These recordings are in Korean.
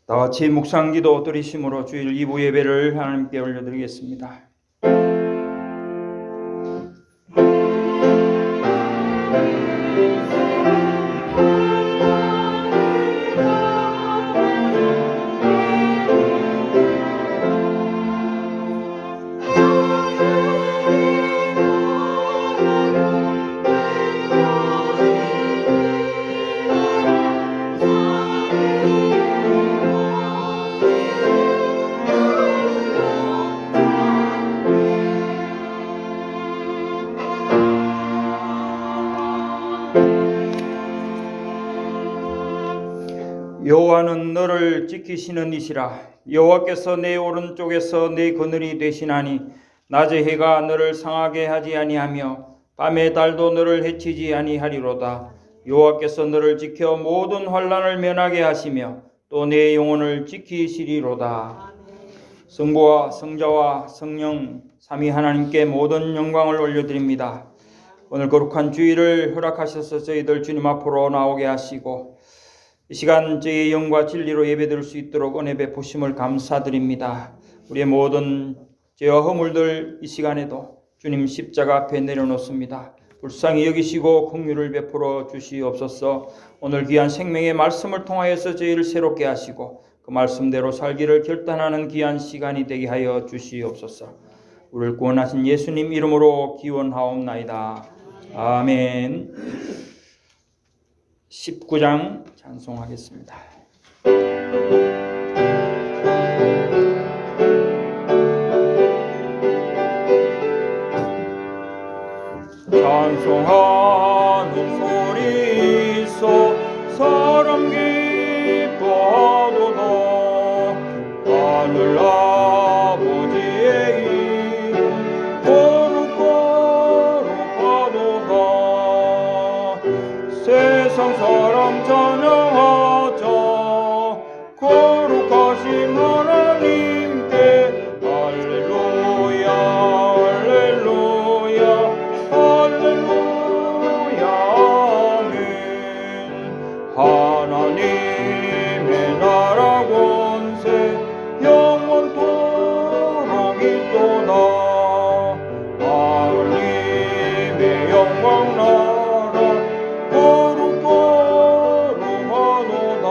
다 같이 묵상기도 드리심으로 주일 2부 예배를 하나님께 올려드리겠습니다. 여호와는 너를 지키시는 이시라. 여호와께서 내 오른쪽에서 내 그늘이 되시나니 낮의 해가 너를 상하게 하지 아니하며 밤의 달도 너를 해치지 아니하리로다. 여호와께서 너를 지켜 모든 환난을 면하게 하시며 또 내 영혼을 지키시리로다. 성부와 성자와 성령 삼위 하나님께 모든 영광을 올려드립니다. 오늘 거룩한 주일을 허락하셔서 저희들 주님 앞으로 나오게 하시고 이 시간 저희의 영과 진리로 예배드릴 수 있도록 은혜 베푸심을 감사드립니다. 우리의 모든 죄와 허물들 이 시간에도 주님 십자가 앞에 내려놓습니다. 불쌍히 여기시고 긍휼을 베풀어 주시옵소서. 오늘 귀한 생명의 말씀을 통하여서 저희를 새롭게 하시고 그 말씀대로 살기를 결단하는 귀한 시간이 되게 하여 주시옵소서. 우리를 구원하신 예수님 이름으로 기원하옵나이다. 아멘. 19장 찬송하겠습니다. 찬송하는 소리 있어 사람 기뻐하도다. 하늘 아버지의 이름 거룩거룩하도다. 세상 사람 찬양하자. 거룩하신 하나님께 할렐루야 할렐루야 할렐루야 아멘. 하나님의 나라 권세 영원토록 있도다. 하나님의 영광 나라 거룩거룩하도다.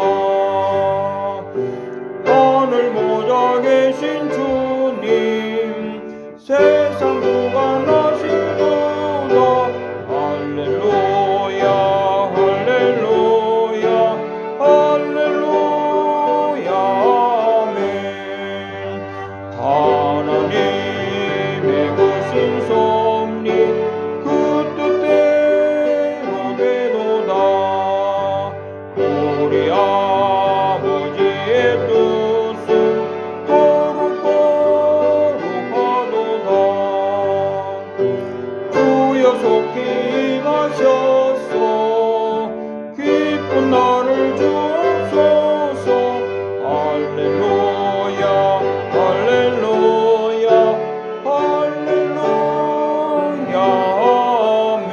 하늘 모자 계신 주님 세상 구원하신 도다. 할렐루야 할렐루야 할렐루야 아멘. 하나님의 크신 섭리 그 뜻대로 되도다. 우리 아버지의 뜻은 거룩거룩하도다. 주여 속히 임하셔서 기쁜 날을 주옵소서. 할렐루야 할렐루야 할렐루야 아멘.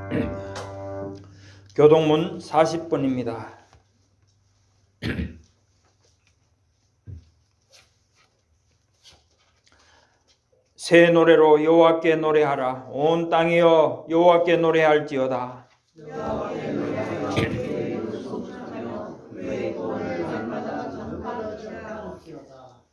아멘. 교동문 40번입니다. 새 노래로 여호와께 노래하라. 온 땅이여 여호와께 노래할지어다.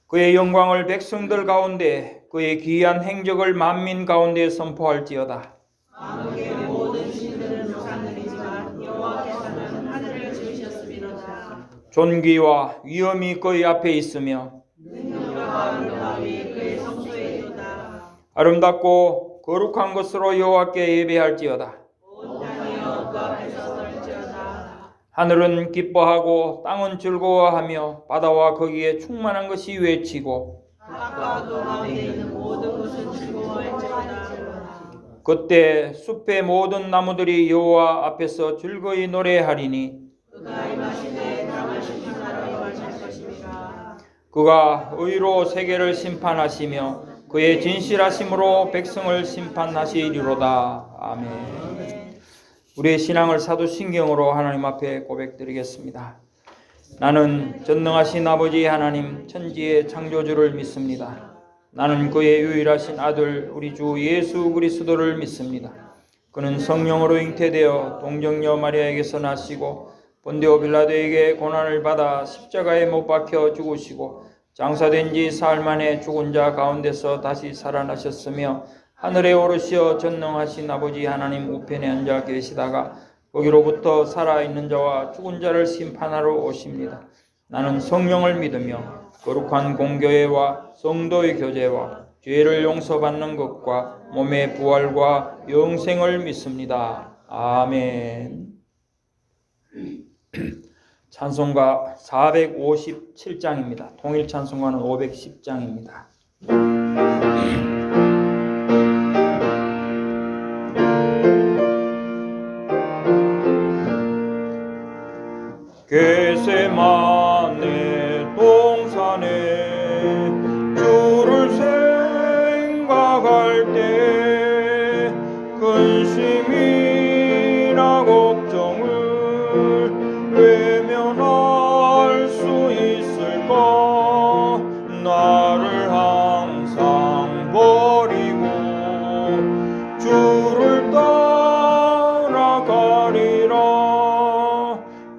그의 영광을 백성들 가운데 그의 귀한 행적을 만민 가운데 선포할지어다. 만국의 모든 신들은 조상들이지만 여호와께서는 하늘을 지으셨음이로다. 존귀와 위엄이 그의 앞에 있으며 능력과 아름다움이 그의 성소에 있도다. 아름답고 거룩한 것으로 여호와께 예배할지어다. 온 땅이여 그 앞에서 떨지어다. 하늘은 기뻐하고 땅은 즐거워하며 바다와 거기에 충만한 것이 외치고 바다와 그 가운데 있는 모든 것은 즐거워할지어다. 그때 숲의 모든 나무들이 여호와 앞에서 즐거이 노래하리니 그가 임하시되 당하신 나라로 임하실 것입니다. 그가 의로 세계를 심판하시며 그의 진실하심으로 백성을 심판하시리로다. 아멘. 우리의 신앙을 사도신경으로 하나님 앞에 고백드리겠습니다. 나는 전능하신 아버지 하나님 천지의 창조주를 믿습니다. 나는 그의 유일하신 아들 우리 주 예수 그리스도를 믿습니다. 그는 성령으로 잉태되어 동정녀 마리아에게서 나시고 본디오 빌라도에게 고난을 받아 십자가에 못 박혀 죽으시고 장사된 지 사흘 만에 죽은 자 가운데서 다시 살아나셨으며 하늘에 오르시어 전능하신 아버지 하나님 우편에 앉아 계시다가 거기로부터 살아있는 자와 죽은 자를 심판하러 오십니다. 나는 성령을 믿으며 거룩한 공교회와 성도의 교제와 죄를 용서받는 것과 몸의 부활과 영생을 믿습니다. 아멘. 찬송가 457장입니다. 통일 찬송가는 510장입니다. 겟세마네 동산에 주를 생각할 때 근심이나 걱정을 외면할 수 있을까? 나를 항상 버리고 주를 따라가리라.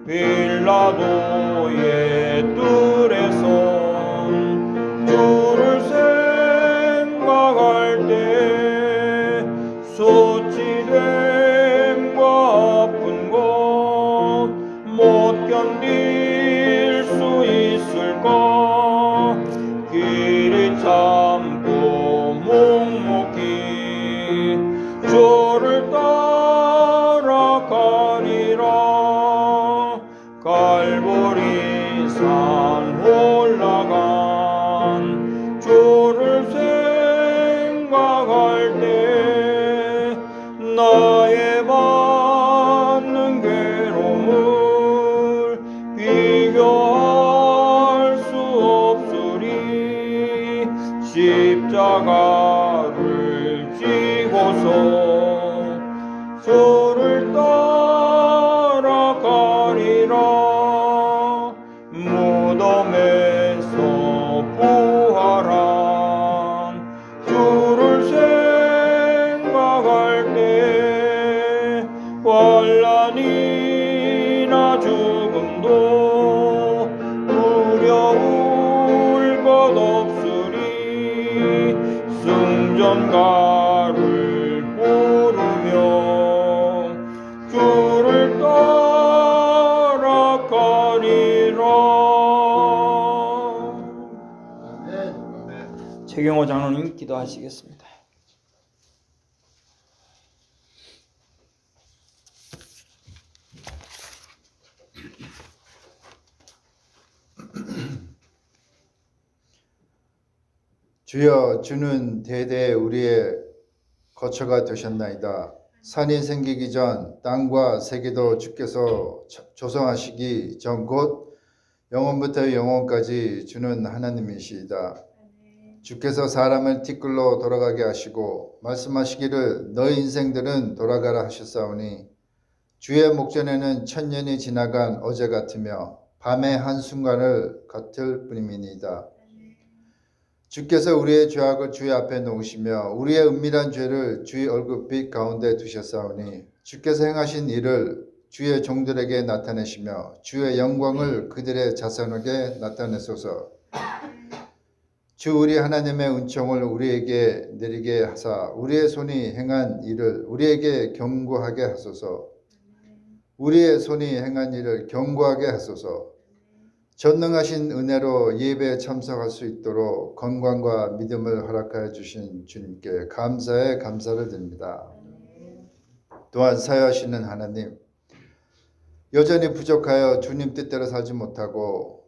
빌라도의 뜰에선 주를 생각할 때 수치됨과 아픈 것 못 견딜 수 있을까? 길이 참고 묵묵히 주를 따라가리라. 갈보리산 올라간 주를 생각할 때 나의 받는 괴로움을 비교할 수 없으리. 십자가를 지고서 주를 따라가리라. 무덤에서 부활한 주를 생각할 때 환난이나 죽음도 두려울 것 없으리. 승전가를 부르며 주를 따라가리라. 최경호 장로님 기도하시겠습니다. 주여, 주는 대대 우리의 거처가 되셨나이다. 산이 생기기 전 땅과 세계도 주께서 조성하시기 전 곧 영원부터 영원까지 주는 하나님이시이다. 주께서 사람을 티끌로 돌아가게 하시고 말씀하시기를 너희 인생들은 돌아가라 하셨사오니 주의 목전에는 천년이 지나간 어제 같으며 밤의 한순간을 같을 뿐이니이다. 주께서 우리의 죄악을 주의 앞에 놓으시며 우리의 은밀한 죄를 주의 얼굴빛 가운데 두셨사오니 주께서 행하신 일을 주의 종들에게 나타내시며 주의 영광을 그들의 자손에게 나타내소서. 주 우리 하나님의 은총을 우리에게 내리게 하사 우리의 손이 행한 일을 우리에게 경고하게 하소서. 우리의 손이 행한 일을 경고하게 하소서. 전능하신 은혜로 예배에 참석할 수 있도록 건강과 믿음을 허락하여 주신 주님께 감사에 감사를 드립니다. 또한 사여하시는 하나님, 여전히 부족하여 주님 뜻대로 살지 못하고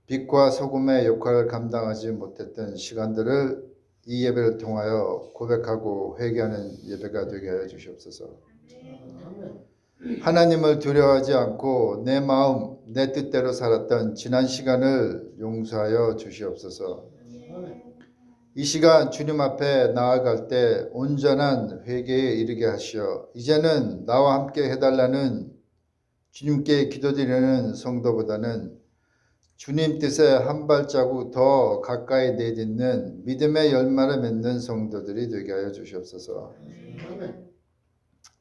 빛과 소금의 역할을 감당하지 못했던 시간들을 이 예배를 통하여 고백하고 회개하는 예배가 되게 하여 주시옵소서. 하나님을 두려워하지 않고 내 마음, 내 뜻대로 살았던 지난 시간을 용서하여 주시옵소서. 이 시간 주님 앞에 나아갈 때 온전한 회개에 이르게 하시어 이제는 나와 함께 해달라는 주님께 기도드리는 성도보다는 주님 뜻에 한 발자국 더 가까이 내딛는 믿음의 열매를 맺는 성도들이 되게 하여 주시옵소서.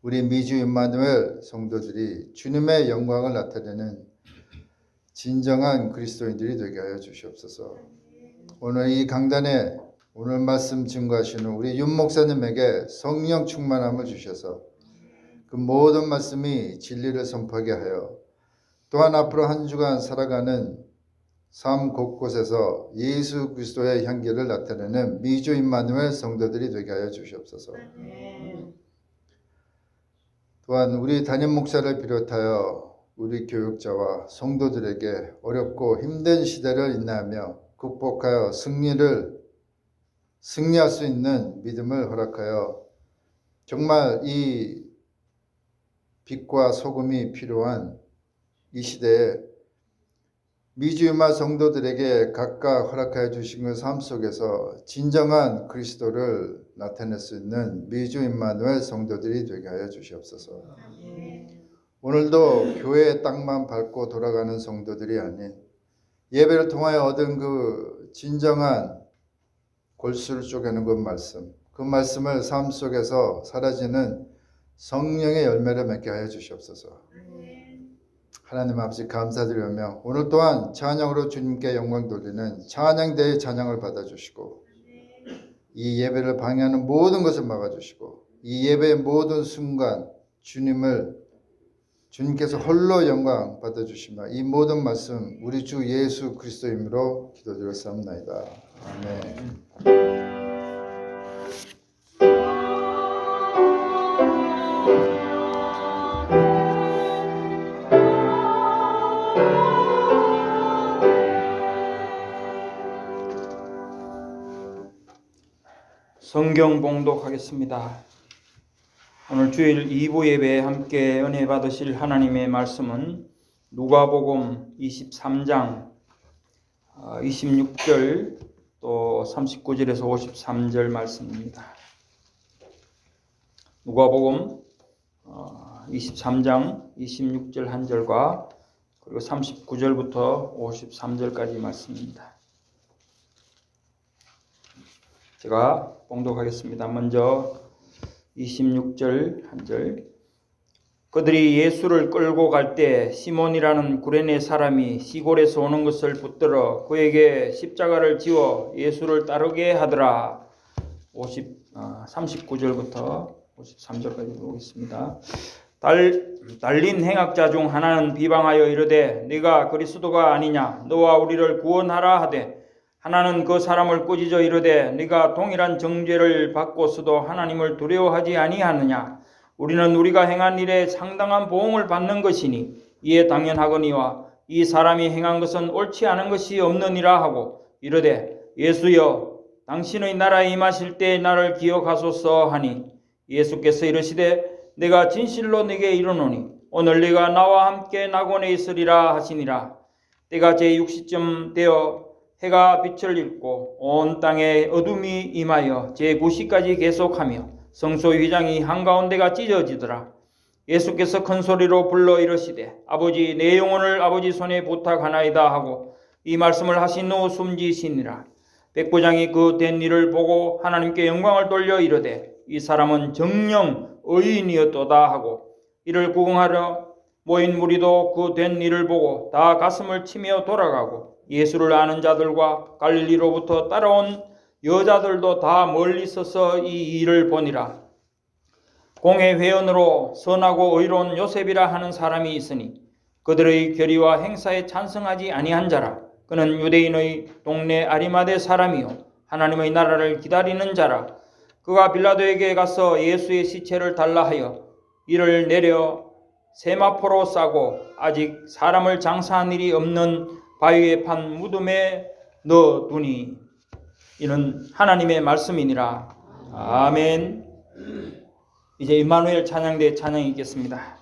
우리 미주 임마누엘 성도들이 주님의 영광을 나타내는 진정한 그리스도인들이 되게 하여 주시옵소서. 오늘 이 강단에 오늘 말씀 증거하시는 우리 윤 목사님에게 성령 충만함을 주셔서 그 모든 말씀이 진리를 선포하게 하여 또한 앞으로 한 주간 살아가는 삶 곳곳에서 예수 그리스도의 향기를 나타내는 미주 임마누엘 성도들이 되게 하여 주시옵소서. 또한 우리 담임 목사를 비롯하여 우리 교육자와 성도들에게 어렵고 힘든 시대를 인내하며 극복하여 승리할 수 있는 믿음을 허락하여 정말 이 빛과 소금이 필요한 이 시대에 미주임마 성도들에게 각각 허락하여 주신 그 삶 속에서 진정한 그리스도를 나타낼 수 있는 미주 임마누엘 성도들이 되게 하여 주시옵소서. 오늘도 교회의 땅만 밟고 돌아가는 성도들이 아닌 예배를 통하여 얻은 그 진정한 골수를 쪼개는 그 말씀을 삶 속에서 사라지는 성령의 열매를 맺게 하여 주시옵소서. 하나님 아버지 감사드리며 오늘 또한 찬양으로 주님께 영광 돌리는 찬양대의 찬양을 받아주시고 이 예배를 방해하는 모든 것을 막아주시고 이 예배의 모든 순간 주님께서 홀로 영광 받아주시며 이 모든 말씀 우리 주 예수 그리스도 이름으로 기도드렸사옵나이다. 아멘. 성경 봉독하겠습니다. 오늘 주일 2부 예배에 함께 은혜 받으실 하나님의 말씀은 누가복음 23장 26절 또 39절에서 53절 말씀입니다. 누가복음 23장 26절 한 절과 그리고 39절부터 53절까지 말씀입니다. 제가 봉독하겠습니다. 먼저 26절 한 절. 그들이 예수를 끌고 갈 때 시몬이라는 구레네 사람이 시골에서 오는 것을 붙들어 그에게 십자가를 지워 예수를 따르게 하더라. 39절부터 53절까지 보겠습니다. 달린 행악자 중 하나는 비방하여 이르되 네가 그리스도가 아니냐 너와 우리를 구원하라 하되 하나는 그 사람을 꾸짖어 이르되 네가 동일한 정죄를 받고서도 하나님을 두려워하지 아니하느냐 우리는 우리가 행한 일에 상당한 보응을 받는 것이니 이에 당연하거니와 이 사람이 행한 것은 옳지 않은 것이 없느니라 하고 이르되 예수여 당신의 나라에 임하실 때 나를 기억하소서 하니 예수께서 이르시되 내가 진실로 네게 이르노니 오늘 네가 나와 함께 낙원에 있으리라 하시니라. 때가 제6시쯤 되어 해가 빛을 잃고 온 땅에 어둠이 임하여 제9시까지 계속하며 성소 휘장이 한가운데가 찢어지더라. 예수께서 큰 소리로 불러 이르시되 아버지 내 영혼을 아버지 손에 부탁하나이다 하고 이 말씀을 하신 후 숨지시니라. 백부장이 그 된 일을 보고 하나님께 영광을 돌려 이르되 이 사람은 정령 의인이었도다 하고 이를 구경하러 모인 무리도 그 된 일을 보고 다 가슴을 치며 돌아가고 예수를 아는 자들과 갈릴리로부터 따라온 여자들도 다 멀리 서서 이 일을 보니라. 공회 회원으로 선하고 의로운 요셉이라 하는 사람이 있으니 그들의 결의와 행사에 찬성하지 아니한 자라. 그는 유대인의 동네 아리마대 사람이요 하나님의 나라를 기다리는 자라. 그가 빌라도에게 가서 예수의 시체를 달라 하여 이를 내려 세마포로 싸고 아직 사람을 장사한 일이 없는 바위에 판 무덤에 넣어두니 이는 하나님의 말씀이니라. 아멘. 이제 임마누엘 찬양대 찬양이 있겠습니다.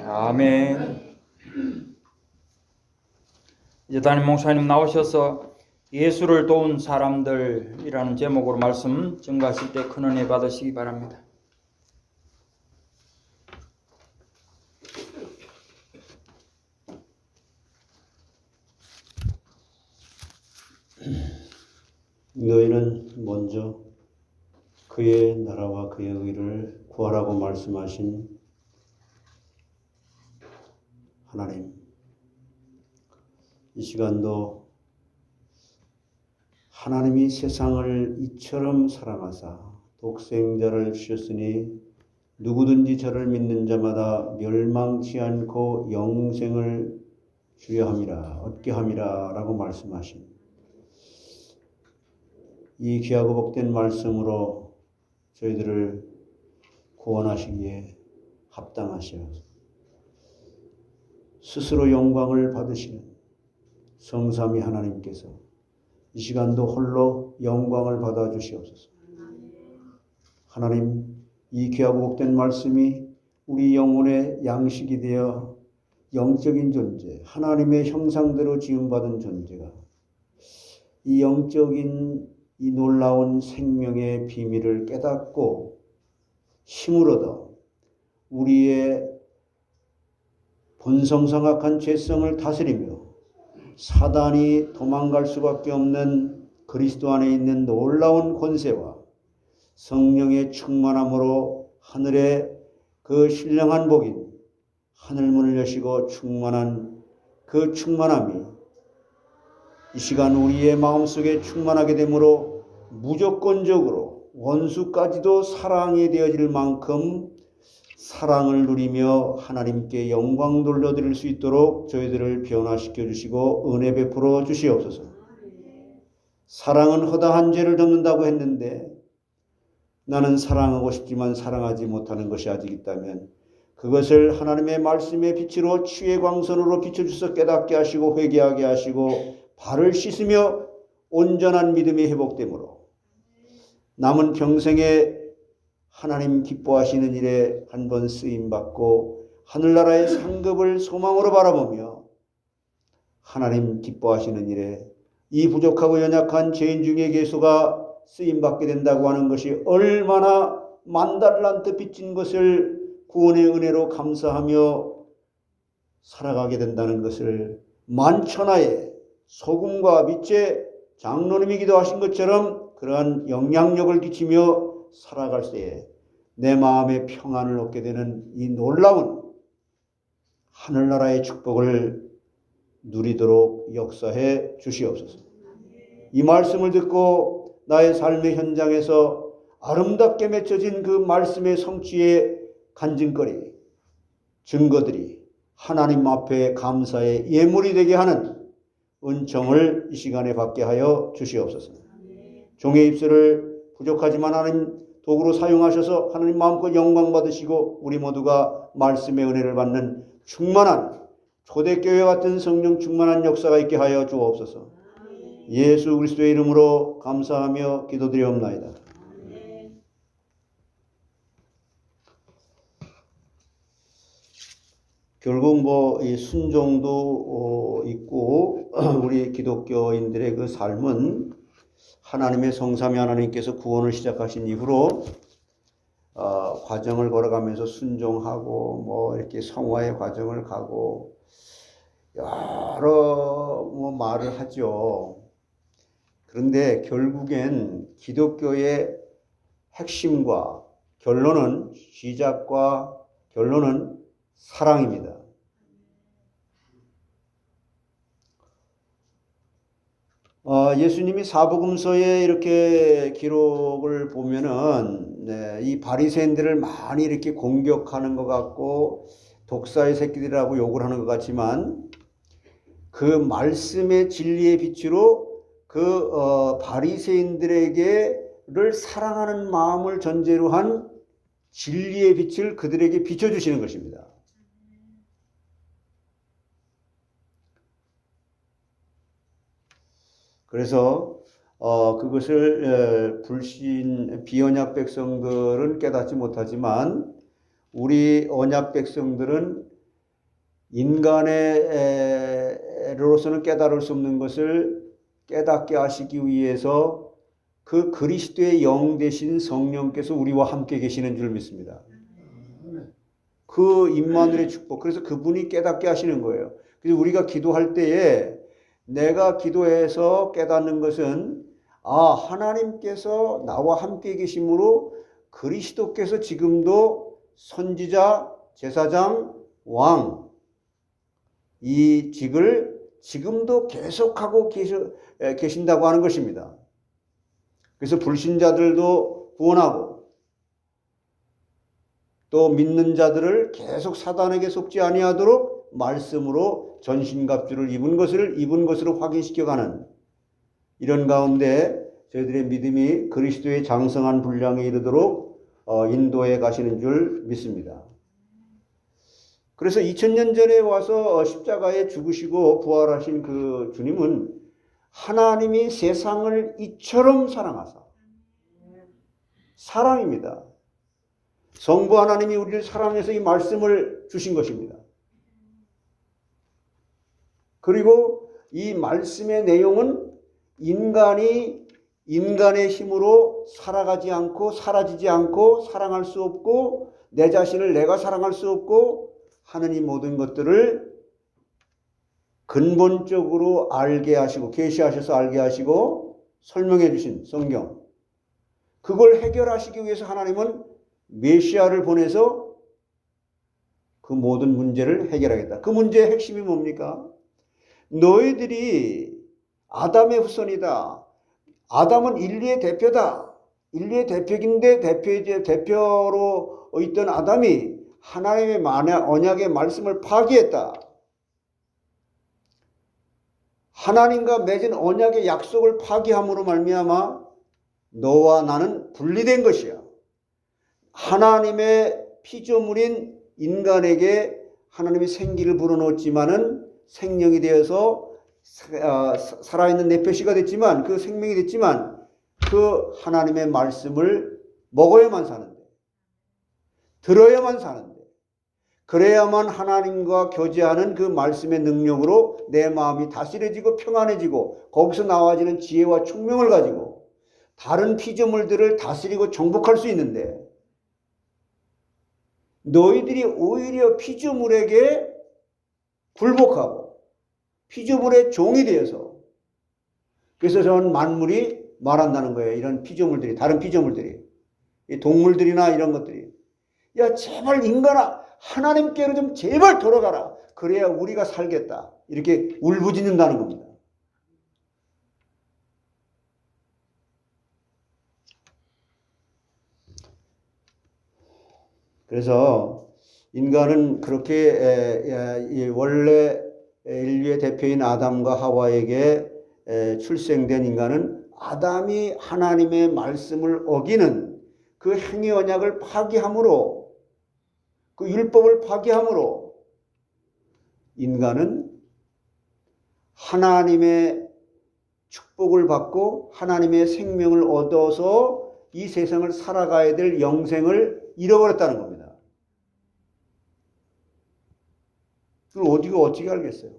아멘. 이제 담임 목사님 나오셔서 예수를 도운 사람들이라는 제목으로 말씀 증거하실 때 큰 은혜 받으시기 바랍니다. 너희는 먼저 그의 나라와 그의 의를 구하라고 말씀하신 하나님, 이 시간도 하나님이 세상을 이처럼 사랑하사 독생자를 주셨으니 누구든지 저를 믿는 자마다 멸망치 않고 영생을 주려 함이라, 얻게 함이라 라고 말씀하신 이 귀하고 복된 말씀으로 저희들을 구원하시기에 합당하시옵소서. 스스로 영광을 받으시는 성삼위 하나님께서 이 시간도 홀로 영광을 받아 주시옵소서. 하나님, 이 귀하고 복된 말씀이 우리 영혼의 양식이 되어 영적인 존재, 하나님의 형상대로 지음받은 존재가 이 영적인 이 놀라운 생명의 비밀을 깨닫고 힘을 얻어 우리의 본성상악한 죄성을 다스리며 사단이 도망갈 수밖에 없는 그리스도 안에 있는 놀라운 권세와 성령의 충만함으로 하늘의 그 신령한 복인 하늘문을 여시고 충만한 그 충만함이 이 시간 우리의 마음속에 충만하게 되므로 무조건적으로 원수까지도 사랑이 되어질 만큼 사랑을 누리며 하나님께 영광 돌려드릴 수 있도록 저희들을 변화시켜 주시고 은혜 베풀어 주시옵소서. 사랑은 허다한 죄를 덮는다고 했는데 나는 사랑하고 싶지만 사랑하지 못하는 것이 아직 있다면 그것을 하나님의 말씀의 빛으로 치유의 광선으로 비춰주셔서 깨닫게 하시고 회개하게 하시고 발을 씻으며 온전한 믿음이 회복되므로 남은 평생에 하나님 기뻐하시는 일에 한번 쓰임받고 하늘나라의 상급을 소망으로 바라보며 하나님 기뻐하시는 일에 이 부족하고 연약한 죄인 중에 예수가 쓰임받게 된다고 하는 것이 얼마나 만달란트 빚진 것을 구원의 은혜로 감사하며 살아가게 된다는 것을 만천하에 소금과 빛의 장로님이 기도하신 것처럼 그러한 영향력을 끼치며 살아갈 때에 내 마음에 평안을 얻게 되는 이 놀라운 하늘나라의 축복을 누리도록 역사해 주시옵소서. 이 말씀을 듣고 나의 삶의 현장에서 아름답게 맺혀진 그 말씀의 성취의 간증거리, 증거들이 하나님 앞에 감사의 예물이 되게 하는 은총을 이 시간에 받게 하여 주시옵소서. 종의 입술을 부족하지만 하나님 도구로 사용하셔서 하나님 마음껏 영광 받으시고 우리 모두가 말씀의 은혜를 받는 충만한 초대교회 같은 성령 충만한 역사가 있게 하여 주옵소서. 예수 그리스도의 이름으로 감사하며 기도드리옵나이다. 결국 이 순종도 있고 우리 기독교인들의 그 삶은 하나님의 성삼위 하나님께서 구원을 시작하신 이후로 과정을 걸어가면서 순종하고 이렇게 성화의 과정을 가고 여러 말을 하죠. 그런데 결국엔 기독교의 핵심과 결론은 시작과 결론은 사랑입니다. 예수님이 사복음서에 이렇게 기록을 보면은 이 바리새인들을 많이 이렇게 공격하는 것 같고 독사의 새끼들이라고 욕을 하는 것 같지만 그 말씀의 진리의 빛으로 그 바리새인들에게를 사랑하는 마음을 전제로 한 진리의 빛을 그들에게 비춰주시는 것입니다. 그래서 그것을 비언약 백성들은 깨닫지 못하지만 우리 언약 백성들은 인간으로서는 깨달을 수 없는 것을 깨닫게 하시기 위해서 그 그리스도의 영 되신 성령께서 우리와 함께 계시는 줄 믿습니다. 그 임마누엘의 축복. 그래서 그분이 깨닫게 하시는 거예요. 그래서 우리가 기도할 때에 내가 기도해서 깨닫는 것은 하나님께서 나와 함께 계심으로 그리스도께서 지금도 선지자, 제사장, 왕 이 직을 지금도 계속하고 계신다고 하는 것입니다. 그래서 불신자들도 구원하고 또 믿는 자들을 계속 사단에게 속지 아니하도록 말씀으로 전신갑주를 입은 것으로 확인시켜가는 이런 가운데 저희들의 믿음이 그리스도의 장성한 분량에 이르도록 인도해 가시는 줄 믿습니다. 그래서 2000년 전에 와서 십자가에 죽으시고 부활하신 그 주님은 하나님이 세상을 이처럼 사랑하사 사랑입니다. 성부 하나님이 우리를 사랑해서 이 말씀을 주신 것입니다. 그리고 이 말씀의 내용은 인간이 인간의 힘으로 살아가지 않고 사라지지 않고 사랑할 수 없고 내 자신을 내가 사랑할 수 없고 하는 이 모든 것들을 근본적으로 알게 하시고 계시하셔서 알게 하시고 설명해 주신 성경, 그걸 해결하시기 위해서 하나님은 메시아를 보내서 그 모든 문제를 해결하겠다. 그 문제의 핵심이 뭡니까? 너희들이 아담의 후손이다. 아담은 인류의 대표다. 인류의 대표인데 대표로 있던 아담이 하나님의 언약의 말씀을 파기했다. 하나님과 맺은 언약의 약속을 파기함으로 말미암아 너와 나는 분리된 것이야. 하나님의 피조물인 인간에게 하나님이 생기를 불어넣었지만은 생명이 되어서 살아있는 네페시가 됐지만 그 생명이 됐지만 그 하나님의 말씀을 먹어야만 사는데 들어야만 사는데 그래야만 하나님과 교제하는 그 말씀의 능력으로 내 마음이 다스려지고 평안해지고 거기서 나와지는 지혜와 총명을 가지고 다른 피조물들을 다스리고 정복할 수 있는데 너희들이 오히려 피조물에게 굴복하고 피조물의 종이 되어서 그래서 저는 만물이 말한다는 거예요. 이런 피조물들이 다른 피조물들이 동물들이나 이런 것들이 야 제발 인간아 하나님께로 좀 제발 돌아가라. 그래야 우리가 살겠다. 이렇게 울부짖는다는 겁니다. 그래서 인간은 그렇게 원래 인류의 대표인 아담과 하와에게 출생된 인간은 아담이 하나님의 말씀을 어기는 그 행위 언약을 파기함으로 그 율법을 파기함으로 인간은 하나님의 축복을 받고 하나님의 생명을 얻어서 이 세상을 살아가야 될 영생을 잃어버렸다는 겁니다. 그걸 어떻게 알겠어요?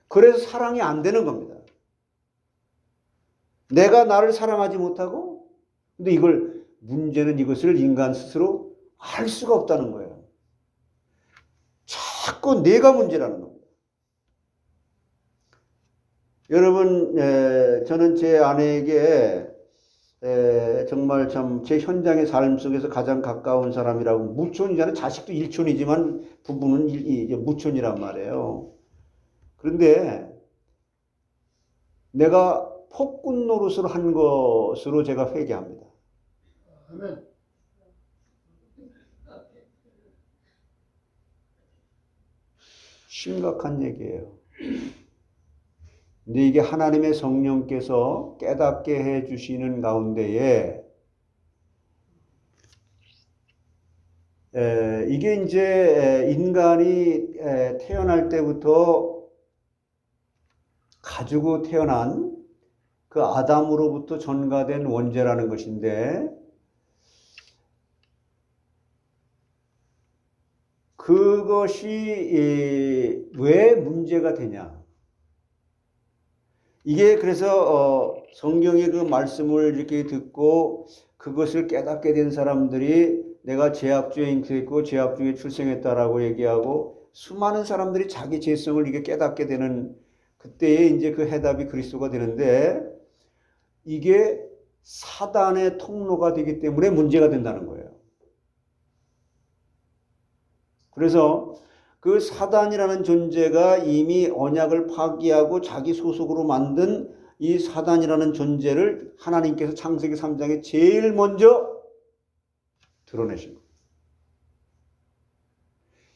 그래서 사랑이 안 되는 겁니다. 내가 나를 사랑하지 못하고 근데 문제는 이것을 인간 스스로 알 수가 없다는 거예요. 자꾸 내가 문제라는 겁니다. 여러분, 저는 제 아내에게 정말 참 제 현장의 삶 속에서 가장 가까운 사람이라고 무촌이잖아요. 자식도 일촌이지만 부부는 무촌이란 말이에요. 그런데 내가 폭군 노릇을 한 것으로 제가 회개합니다. 아멘. 심각한 얘기예요. 근데 이게 하나님의 성령께서 깨닫게 해주시는 가운데에 이게 이제 인간이 태어날 때부터 가지고 태어난 그 아담으로부터 전가된 원죄라는 것인데 그것이 왜 문제가 되냐? 이게 그래서 성경의 그 말씀을 이렇게 듣고 그것을 깨닫게 된 사람들이 내가 죄악 중에 잉태했고 죄악 중에 출생했다라고 얘기하고 수많은 사람들이 자기 죄성을 이게 깨닫게 되는 그때에 이제 그 해답이 그리스도가 되는데 이게 사단의 통로가 되기 때문에 문제가 된다는 거예요. 그래서 그 사단이라는 존재가 이미 언약을 파기하고 자기 소속으로 만든 이 사단이라는 존재를 하나님께서 창세기 3장에 제일 먼저 드러내신 거예요.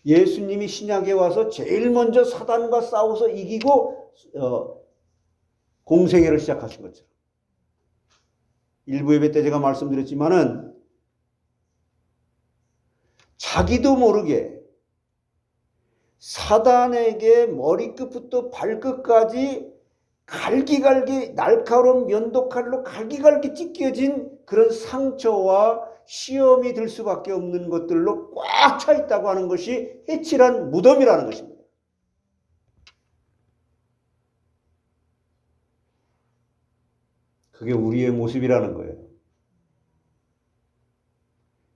예수님이 신약에 와서 제일 먼저 사단과 싸워서 이기고 공생애를 시작하신 것처럼. 일부 예배 때 제가 말씀드렸지만은 자기도 모르게 사단에게 머리끝부터 발끝까지 갈기갈기 날카로운 면도칼로 갈기갈기 찢겨진 그런 상처와 시험이 들 수밖에 없는 것들로 꽉 차 있다고 하는 것이 해칠한 무덤이라는 것입니다. 그게 우리의 모습이라는 거예요.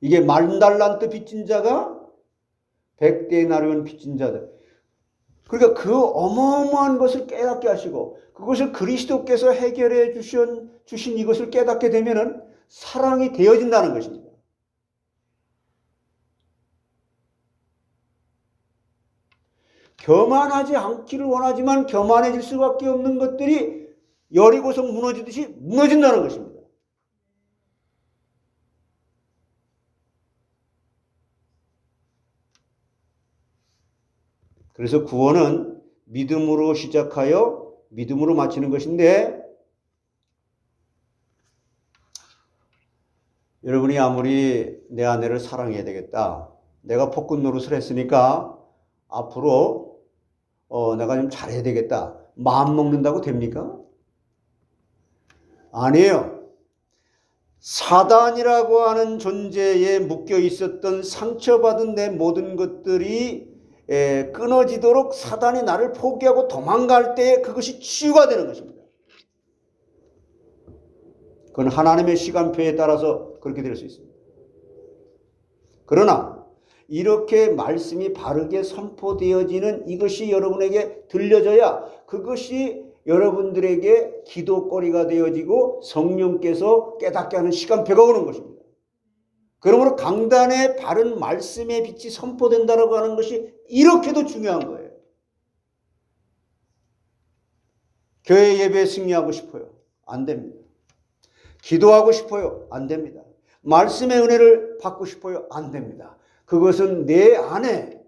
이게 만달란트 빚진 자가 100데나리온 빚진 자들. 그러니까 그 어마어마한 것을 깨닫게 하시고 그것을 그리스도께서 해결해 주신 이것을 깨닫게 되면은 사랑이 되어진다는 것입니다. 교만하지 않기를 원하지만 교만해질 수밖에 없는 것들이 여리고성 무너지듯이 무너진다는 것입니다. 그래서 구원은 믿음으로 시작하여 믿음으로 마치는 것인데 여러분이 아무리 내 아내를 사랑해야 되겠다. 내가 폭군 노릇을 했으니까 앞으로 내가 좀 잘해야 되겠다. 마음 먹는다고 됩니까? 아니에요. 사단이라고 하는 존재에 묶여 있었던 상처받은 내 모든 것들이 끊어지도록 사단이 나를 포기하고 도망갈 때 그것이 치유가 되는 것입니다. 그건 하나님의 시간표에 따라서 그렇게 될 수 있습니다. 그러나 이렇게 말씀이 바르게 선포되어지는 이것이 여러분에게 들려져야 그것이 여러분들에게 기도거리가 되어지고 성령께서 깨닫게 하는 시간표가 오는 것입니다. 그러므로 강단에 바른 말씀의 빛이 선포된다고 하는 것이 이렇게도 중요한 거예요. 교회 예배에 승리하고 싶어요? 안 됩니다. 기도하고 싶어요? 안 됩니다. 말씀의 은혜를 받고 싶어요? 안 됩니다. 그것은 내 안에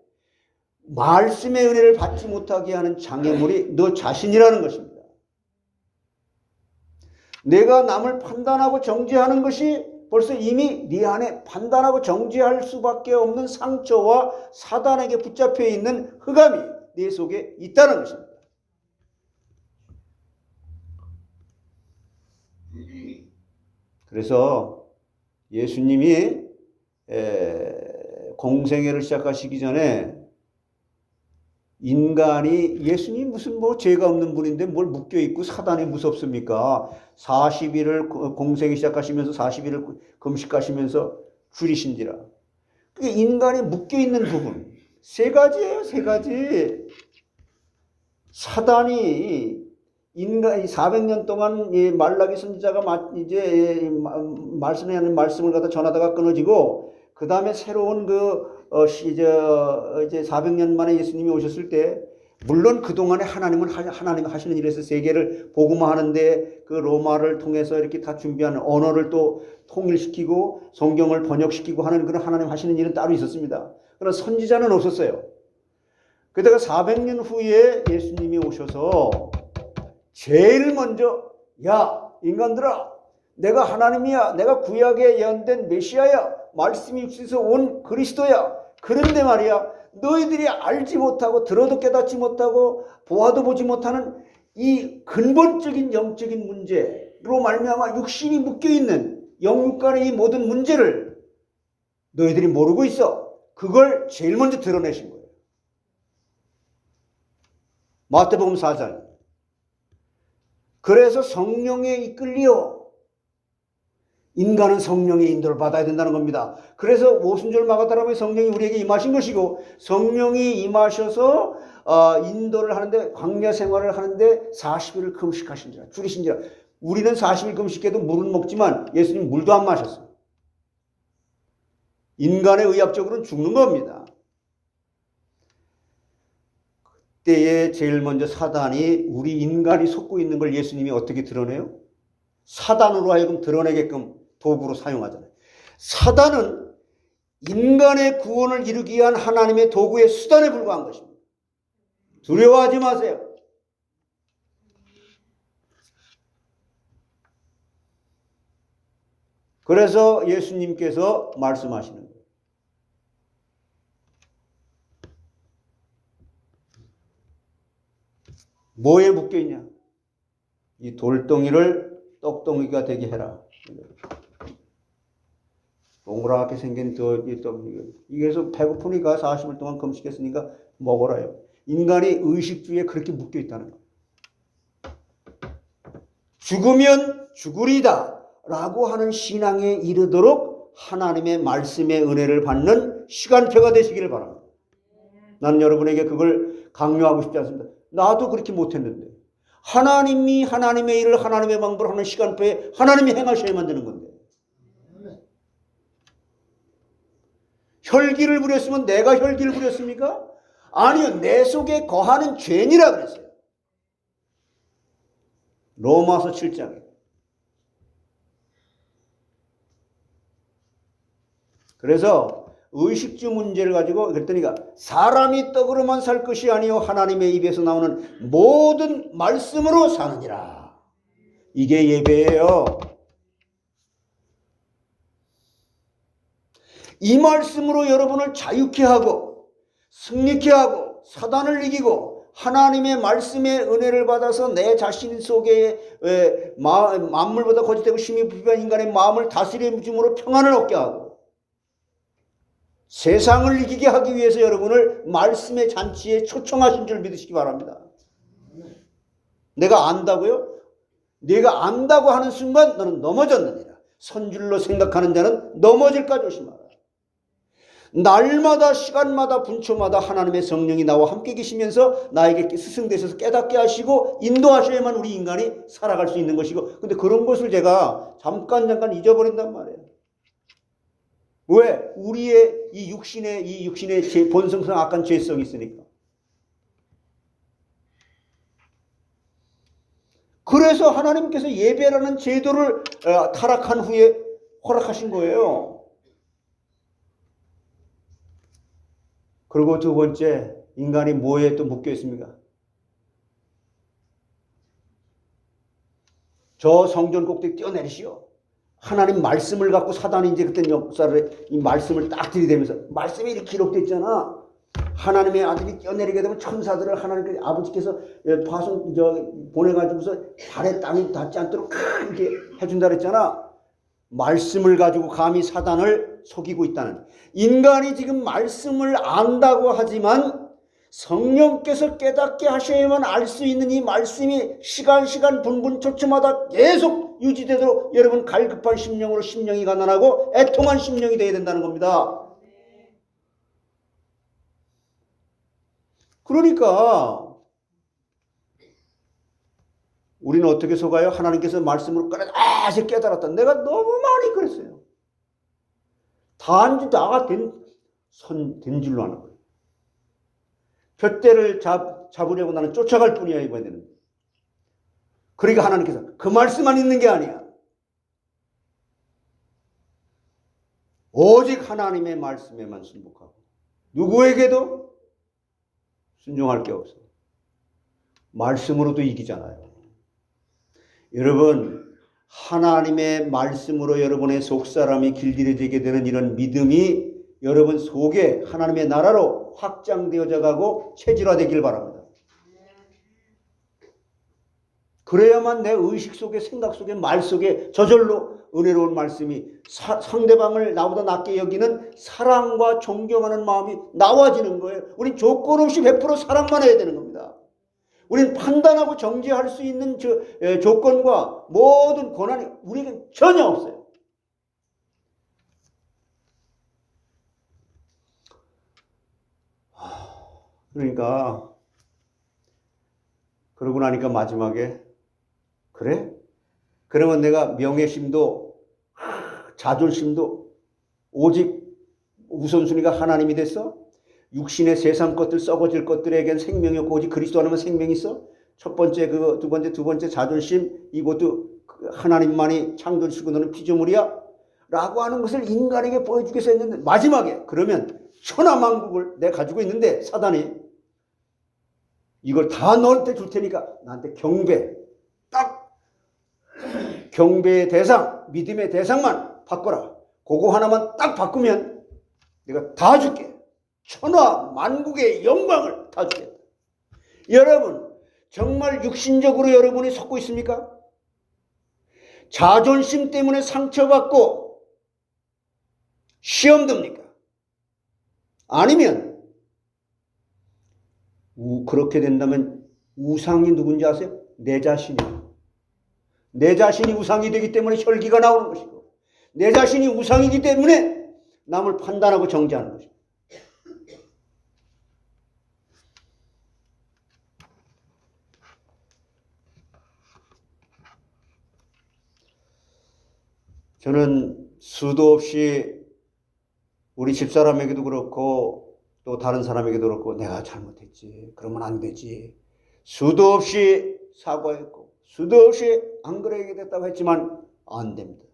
말씀의 은혜를 받지 못하게 하는 장애물이 너 자신이라는 것입니다. 내가 남을 판단하고 정죄하는 것이 벌써 이미 네 안에 판단하고 정죄할 수밖에 없는 상처와 사단에게 붙잡혀 있는 흑암이 네 속에 있다는 것입니다. 그래서 예수님이 공생애를 시작하시기 전에 인간이 예수님 무슨 뭐 죄가 없는 분인데 뭘 묶여있고 사단이 무섭습니까? 40일을 공생애 시작하시면서 40일을 금식하시면서 줄이신지라. 그게 인간이 묶여있는 부분 세 가지예요. 세 가지. 사단이 인간이 400년 동안 말라기 선지자가 이제 말씀하는 말씀을 갖다 전하다가 끊어지고 그 다음에 새로운 이제 400년 만에 예수님이 오셨을 때 물론 그동안에 하나님은 하나님 하시는 일에서 세계를 복음화하는데 그 로마를 통해서 이렇게 다 준비하는 언어를 또 통일시키고 성경을 번역시키고 하는 그런 하나님 하시는 일은 따로 있었습니다. 그러나 선지자는 없었어요. 그러다가 400년 후에 예수님이 오셔서 제일 먼저 야 인간들아 내가 하나님이야. 내가 구약에 예언된 메시아야. 말씀이 육신에서 온 그리스도야. 그런데 말이야 너희들이 알지 못하고 들어도 깨닫지 못하고 보아도 보지 못하는 이 근본적인 영적인 문제로 말미암아 육신이 묶여있는 영육 간의 이 모든 문제를 너희들이 모르고 있어. 그걸 제일 먼저 드러내신 거예요. 마태복음 4장. 그래서 성령에 이끌려 인간은 성령의 인도를 받아야 된다는 겁니다. 그래서 오순절 마가다람에 성령이 우리에게 임하신 것이고, 성령이 임하셔서 인도를 하는데, 광야 생활을 하는데 40일을 금식하신지라, 줄이신지라. 우리는 40일 금식해도 물은 먹지만 예수님 물도 안 마셨어요. 인간의 의학적으로는 죽는 겁니다. 그때에 제일 먼저 사단이, 우리 인간이 속고 있는 걸 예수님이 어떻게 드러내요? 사단으로 하여금 드러내게끔 도구로 사용하잖아요. 사단은 인간의 구원을 이루기 위한 하나님의 도구의 수단에 불과한 것입니다. 두려워하지 마세요. 그래서 예수님께서 말씀하시는 거예요. 뭐에 묶여 있냐? 이 돌덩이를 떡덩이가 되게 해라. 동그랗게 생긴 이 떡덩이. 이게서 배고프니까 40일 동안 금식했으니까 먹어라요. 인간이 의식주의에 그렇게 묶여 있다는 거예요. 죽으면 죽으리다 라고 하는 신앙에 이르도록 하나님의 말씀의 은혜를 받는 시간표가 되시기를 바랍니다. 나는 여러분에게 그걸 강요하고 싶지 않습니다. 나도 그렇게 못했는데, 하나님이 하나님의 일을 하나님의 방법으로 하는 시간표에 하나님이 행하셔야만 되는 건데, 혈기를 부렸으면 내가 혈기를 부렸습니까? 아니요, 내 속에 거하는 죄니라 그랬어요. 로마서 7장에. 그래서 의식주 문제를 가지고 그랬더니 사람이 떡으로만 살 것이 아니요 하나님의 입에서 나오는 모든 말씀으로 사느니라. 이게 예배예요. 이 말씀으로 여러분을 자유케 하고 승리케 하고 사단을 이기고 하나님의 말씀의 은혜를 받아서 내 자신 속에 만물보다 거짓되고 심히 부패한 인간의 마음을 다스림으로 평안을 얻게 하고 세상을 이기게 하기 위해서 여러분을 말씀의 잔치에 초청하신 줄 믿으시기 바랍니다. 내가 안다고요? 내가 안다고 하는 순간 너는 넘어졌느니라. 선줄로 생각하는 자는 넘어질까 조심하라. 날마다 시간마다 분초마다 하나님의 성령이 나와 함께 계시면서 나에게 스승되셔서 깨닫게 하시고 인도하셔야만 우리 인간이 살아갈 수 있는 것이고, 근데 그런 것을 제가 잠깐 잊어버린단 말이에요. 왜? 우리의 이 육신의 본성상 악한 죄성이 있으니까. 그래서 하나님께서 예배라는 제도를 타락한 후에 허락하신 거예요. 그리고 두 번째, 인간이 뭐에 또 묶여 있습니까? 저 성전 꼭대기 뛰어내리시오. 하나님 말씀을 갖고 사단이 이제 그때 역사를 이 말씀을 딱 들이대면서, 말씀이 이렇게 기록되어 있잖아. 하나님의 아들이 뛰어내리게 되면 천사들을 하나님께 아버지께서 파송 보내가지고서 발에 땅이 닿지 않도록 이렇게 해준다 그랬잖아. 말씀을 가지고 감히 사단을 속이고 있다는, 인간이 지금 말씀을 안다고 하지만 성령께서 깨닫게 하셔야만 알 수 있는 이 말씀이 시간 분분 초초마다 계속 유지되도록 여러분 갈급한 심령으로 심령이 가난하고 애통한 심령이 되어야 된다는 겁니다. 그러니까 우리는 어떻게 속아요? 하나님께서 말씀으로 아직 깨달았다. 내가 너무 많이 그랬어요. 단지 나가 된 줄로 하는 거예요. 푯대를 잡으려고 나는 쫓아갈 뿐이야 이번에는. 그러니까 하나님께서 그 말씀만 있는 게 아니야. 오직 하나님의 말씀에만 순복하고 누구에게도 순종할 게 없어. 말씀으로도 이기잖아요. 여러분, 하나님의 말씀으로 여러분의 속사람이 길들여지게 되는 이런 믿음이 여러분 속에 하나님의 나라로 확장되어져 가고 체질화되길 바랍니다. 그래야만 내 의식 속에, 생각 속에, 말 속에 저절로 은혜로운 말씀이 상대방을 나보다 낮게 여기는 사랑과 존경하는 마음이 나와지는 거예요. 우린 조건 없이 100% 사랑만 해야 되는 겁니다. 우린 판단하고 정죄할 수 있는 조건과 모든 권한이 우리에겐 전혀 없어요. 그러니까 그러고 나니까 마지막에 그래? 그러면 내가 명예심도 자존심도 오직 우선순위가 하나님이 됐어? 육신의 세상 것들 썩어질 것들에겐 생명이 없고 오직 그리스도 안에만 생명이 있어? 첫 번째 그거 두 번째 자존심 이것도 하나님만이 창조주시고 너는 피조물이야? 라고 하는 것을 인간에게 보여주기 위해서 했는데 마지막에 그러면 천하만국을 내가 가지고 있는데 사단이 이걸 다 너한테 줄 테니까 나한테 경배의 대상, 믿음의 대상만 바꿔라. 그거 하나만 딱 바꾸면 내가 다 줄게. 천하 만국의 영광을 다 주겠다. 여러분 정말 육신적으로 여러분이 속고 있습니까? 자존심 때문에 상처받고 시험 듭니까? 아니면 그렇게 된다면 우상이 누군지 아세요? 내 자신이에요. 내 자신이 우상이 되기 때문에 혈기가 나오는 것이고 내 자신이 우상이기 때문에 남을 판단하고 정죄하는 것입니다. 저는 수도 없이 우리 집사람에게도 그렇고 또 다른 사람에게도 그렇고 내가 잘못했지. 그러면 안 되지. 수도 없이 사과했고 수도 없이 안 그러게 됐다고 했지만 안 됩니다.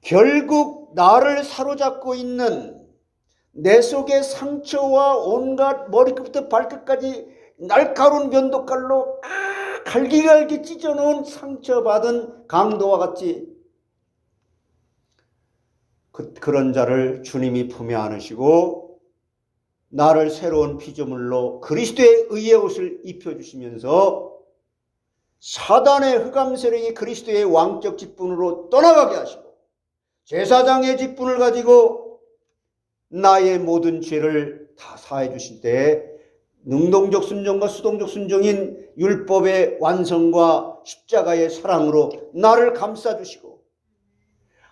결국 나를 사로잡고 있는 내 속의 상처와 온갖 머리끝부터 발끝까지 날카로운 면도칼로 갈기갈기 찢어놓은 상처받은 강도와 같이 그런 자를 주님이 품에 안으시고 나를 새로운 피조물로 그리스도의 의의 옷을 입혀주시면서 사단의 흑암 세력이 그리스도의 왕적 직분으로 떠나가게 하시고 제사장의 직분을 가지고 나의 모든 죄를 다 사해 주실 때 능동적 순종과 수동적 순종인 율법의 완성과 십자가의 사랑으로 나를 감싸주시고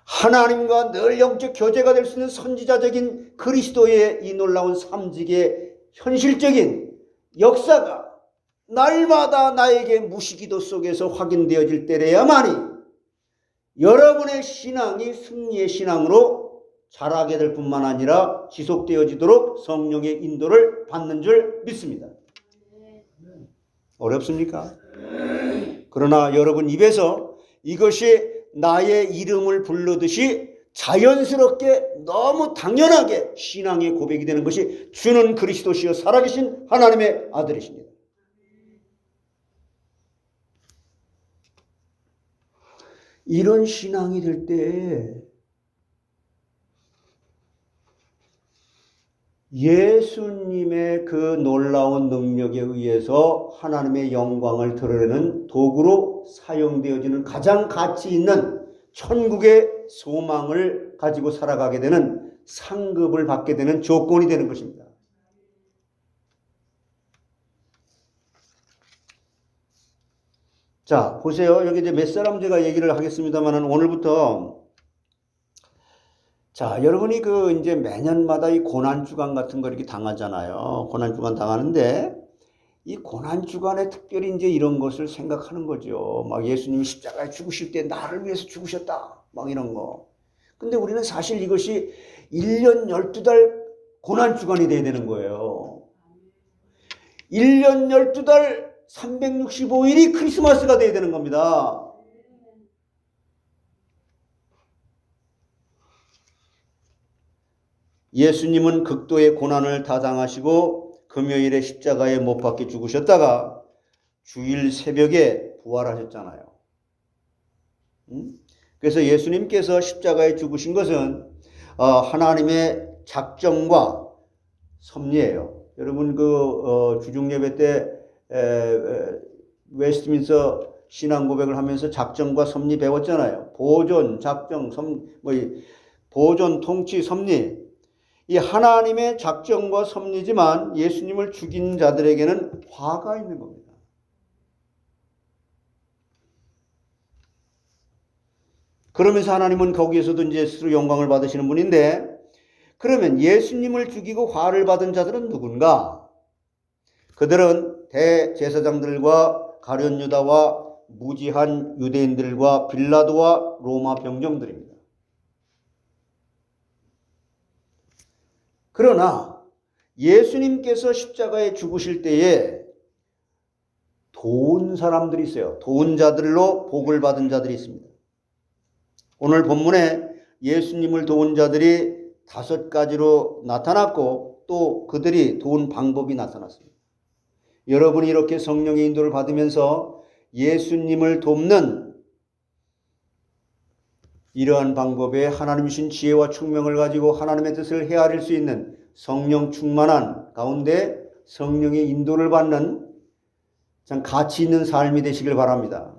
하나님과 늘 영적 교제가 될 수 있는 선지자적인 그리스도의 이 놀라운 삼직의 현실적인 역사가 날마다 나에게 무시기도 속에서 확인되어질 때래야만이 여러분의 신앙이 승리의 신앙으로 자라게 될 뿐만 아니라 지속되어지도록 성령의 인도를 받는 줄 믿습니다. 어렵습니까? 그러나 여러분 입에서 이것이 나의 이름을 부르듯이 자연스럽게 너무 당연하게 신앙의 고백이 되는 것이 주는 그리스도시요 살아계신 하나님의 아들이십니다. 이런 신앙이 될 때 예수님의 그 놀라운 능력에 의해서 하나님의 영광을 드러내는 도구로 사용되어지는 가장 가치 있는 천국의 소망을 가지고 살아가게 되는 상급을 받게 되는 조건이 되는 것입니다. 자, 보세요. 여기 이제 몇 사람 제가 얘기를 하겠습니다만 오늘부터 자, 여러분이 그 이제 매년마다 이 고난주간 같은 거 이렇게 당하잖아요. 고난주간 당하는데 이 고난주간에 특별히 이제 이런 것을 생각하는 거죠. 막 예수님이 십자가에 죽으실 때 나를 위해서 죽으셨다. 막 이런 거. 근데 우리는 사실 이것이 1년 12달 고난주간이 돼야 되는 거예요. 1년 12달 365일이 크리스마스가 돼야 되는 겁니다. 예수님은 극도의 고난을 다 당하시고 금요일에 십자가에 못 박혀 죽으셨다가 주일 새벽에 부활하셨잖아요. 그래서 예수님께서 십자가에 죽으신 것은 하나님의 작정과 섭리예요. 여러분 그 주중예배 때 웨스트민스터 신앙 고백을 하면서 작정과 섭리 배웠잖아요. 보존, 작정, 보존, 통치, 섭리. 이 하나님의 작정과 섭리지만 예수님을 죽인 자들에게는 화가 있는 겁니다. 그러면서 하나님은 거기에서도 이제 스스로 영광을 받으시는 분인데, 그러면 예수님을 죽이고 화를 받은 자들은 누군가? 그들은 대제사장들과 가룟 유다와 무지한 유대인들과 빌라도와 로마 병정들입니다. 그러나 예수님께서 십자가에 죽으실 때에 도운 사람들이 있어요. 도운 자들로 복을 받은 자들이 있습니다. 오늘 본문에 예수님을 도운 자들이 5가지로 나타났고 또 그들이 도운 방법이 나타났습니다. 여러분이 이렇게 성령의 인도를 받으면서 예수님을 돕는 이러한 방법에 하나님 주신 지혜와 총명을 가지고 하나님의 뜻을 헤아릴 수 있는 성령 충만한 가운데 성령의 인도를 받는 참 가치 있는 삶이 되시길 바랍니다.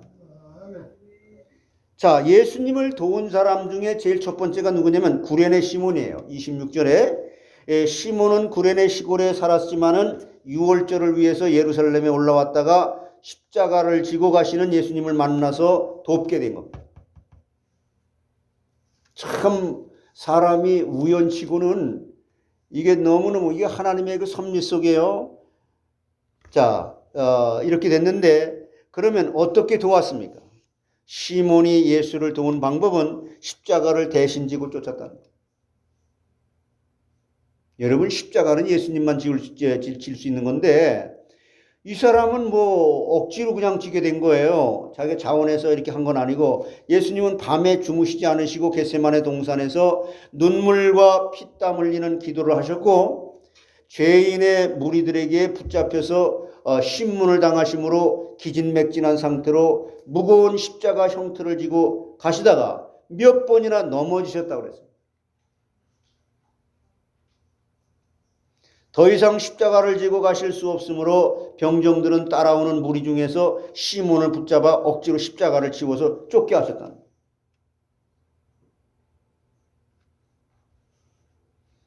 자, 예수님을 도운 사람 중에 제일 첫 번째가 누구냐면 구레네 시몬이에요. 26절에 시몬은 구레네 시골에 살았지만은 유월절을 위해서 예루살렘에 올라왔다가 십자가를 지고 가시는 예수님을 만나서 돕게 된 겁니다. 참 사람이 우연치고는 이게 너무너무 이게 하나님의 그 섭리 속에요. 자, 이렇게 됐는데 그러면 어떻게 도왔습니까? 시몬이 예수를 도운 방법은 십자가를 대신 지고 쫓았다는 거예요. 여러분 십자가는 예수님만 질 수 있는 건데 이 사람은 뭐 억지로 그냥 지게 된 거예요. 자기가 자원해서 이렇게 한 건 아니고 예수님은 밤에 주무시지 않으시고 겟세마네 동산에서 눈물과 피땀 흘리는 기도를 하셨고 죄인의 무리들에게 붙잡혀서 신문을 당하심으로 기진맥진한 상태로 무거운 십자가 형틀을 지고 가시다가 몇 번이나 넘어지셨다고 그랬어요. 더 이상 십자가를 지고 가실 수 없으므로 병정들은 따라오는 무리 중에서 시몬을 붙잡아 억지로 십자가를 지워서 쫓게 하셨다는 거예요.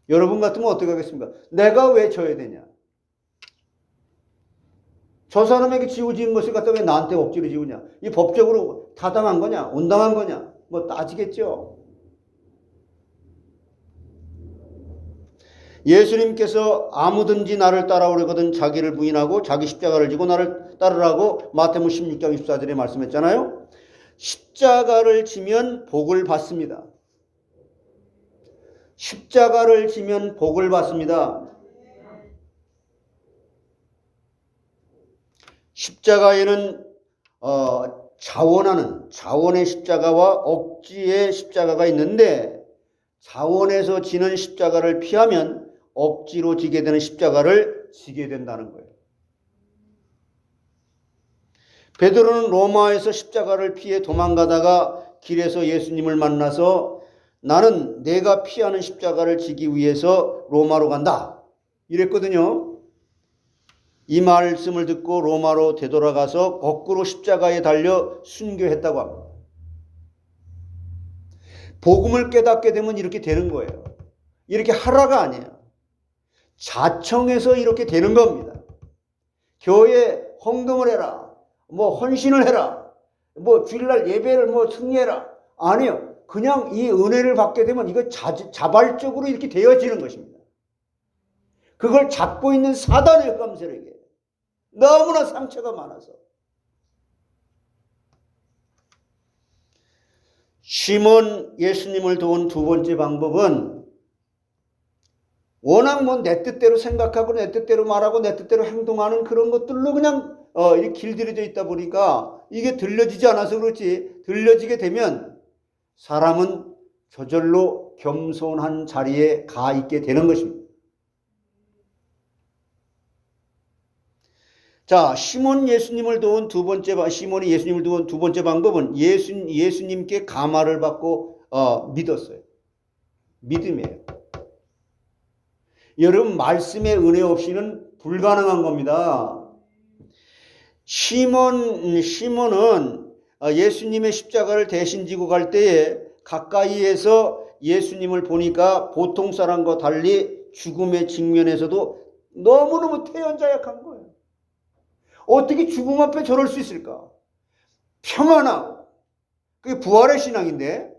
여러분 같으면 어떻게 하겠습니까? 내가 왜 져야 되냐? 저 사람에게 지어진 것을 갖다 왜 나한테 억지로 지우냐? 이 법적으로 타당한 거냐? 온당한 거냐? 뭐 따지겠죠. 예수님께서 아무든지 나를 따라오려거든 자기를 부인하고 자기 십자가를 지고 나를 따르라고 마태복음 16장 24절에 말씀했잖아요. 십자가를 지면 복을 받습니다. 십자가를 지면 복을 받습니다. 십자가에는 자원의 십자가와 억지의 십자가가 있는데 자원에서 지는 십자가를 피하면 억지로 지게 되는 십자가를 지게 된다는 거예요. 베드로는 로마에서 십자가를 피해 도망가다가 길에서 예수님을 만나서 나는 내가 피하는 십자가를 지기 위해서 로마로 간다 이랬거든요. 이 말씀을 듣고 로마로 되돌아가서 거꾸로 십자가에 달려 순교했다고 합니다. 복음을 깨닫게 되면 이렇게 되는 거예요. 이렇게 하라가 아니에요. 자청해서 이렇게 되는 겁니다. 교회에 헌금을 해라. 뭐 헌신을 해라. 뭐 주일날 예배를 뭐 승리해라. 아니요. 그냥 이 은혜를 받게 되면 이거 자발적으로 이렇게 되어지는 것입니다. 그걸 잡고 있는 사단의 흑암세력에 너무나 상처가 많아서 시몬 예수님을 도운 두 번째 방법은 워낙 뭐 내 뜻대로 생각하고 내 뜻대로 말하고 내 뜻대로 행동하는 그런 것들로 그냥 이렇게 길들여져 있다 보니까 이게 들려지지 않아서 그렇지 들려지게 되면 사람은 저절로 겸손한 자리에 가 있게 되는 것입니다. 자, 시몬이 예수님을 도운 두 번째 방법은 예수님께 감화를 받고 믿었어요. 믿음이에요. 여러분 말씀의 은혜 없이는 불가능한 겁니다. 시몬은 예수님의 십자가를 대신 지고 갈 때에 가까이에서 예수님을 보니까 보통 사람과 달리 죽음의 직면에서도 너무너무 태연자약한 거예요. 어떻게 죽음 앞에 저럴 수 있을까? 평안하고, 그게 부활의 신앙인데,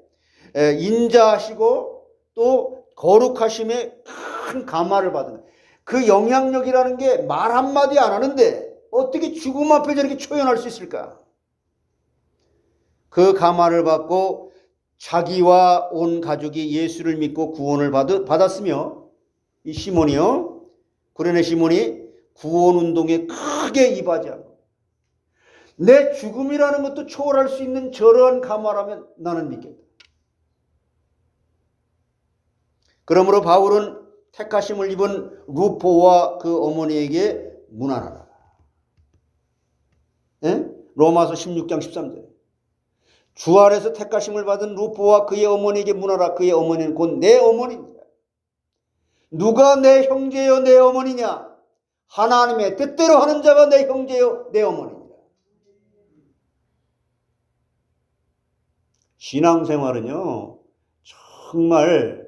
인자하시고 또 거룩하심에 큰 감화를 받은 거예요. 그 영향력이라는 게 말 한마디 안 하는데 어떻게 죽음 앞에 저렇게 초연할 수 있을까? 그 감화를 받고 자기와 온 가족이 예수를 믿고 구원을 받았으며, 이 시몬이요, 구레네 시몬이 구원운동에 크게 이바지하고 내 죽음이라는 것도 초월할 수 있는 저러한 감화라면 나는 믿겠다. 그러므로 바울은 택하심을 입은 루포와 그 어머니에게 문안하라. 예? 로마서 16장 13절. 주 안에서 택하심을 받은 루포와 그의 어머니에게 문하라. 그의 어머니는 곧 내 어머니입니다. 누가 내 형제요 내 어머니냐? 하나님의 뜻대로 하는 자가 내 형제요 내 어머니입니다. 신앙생활은요, 정말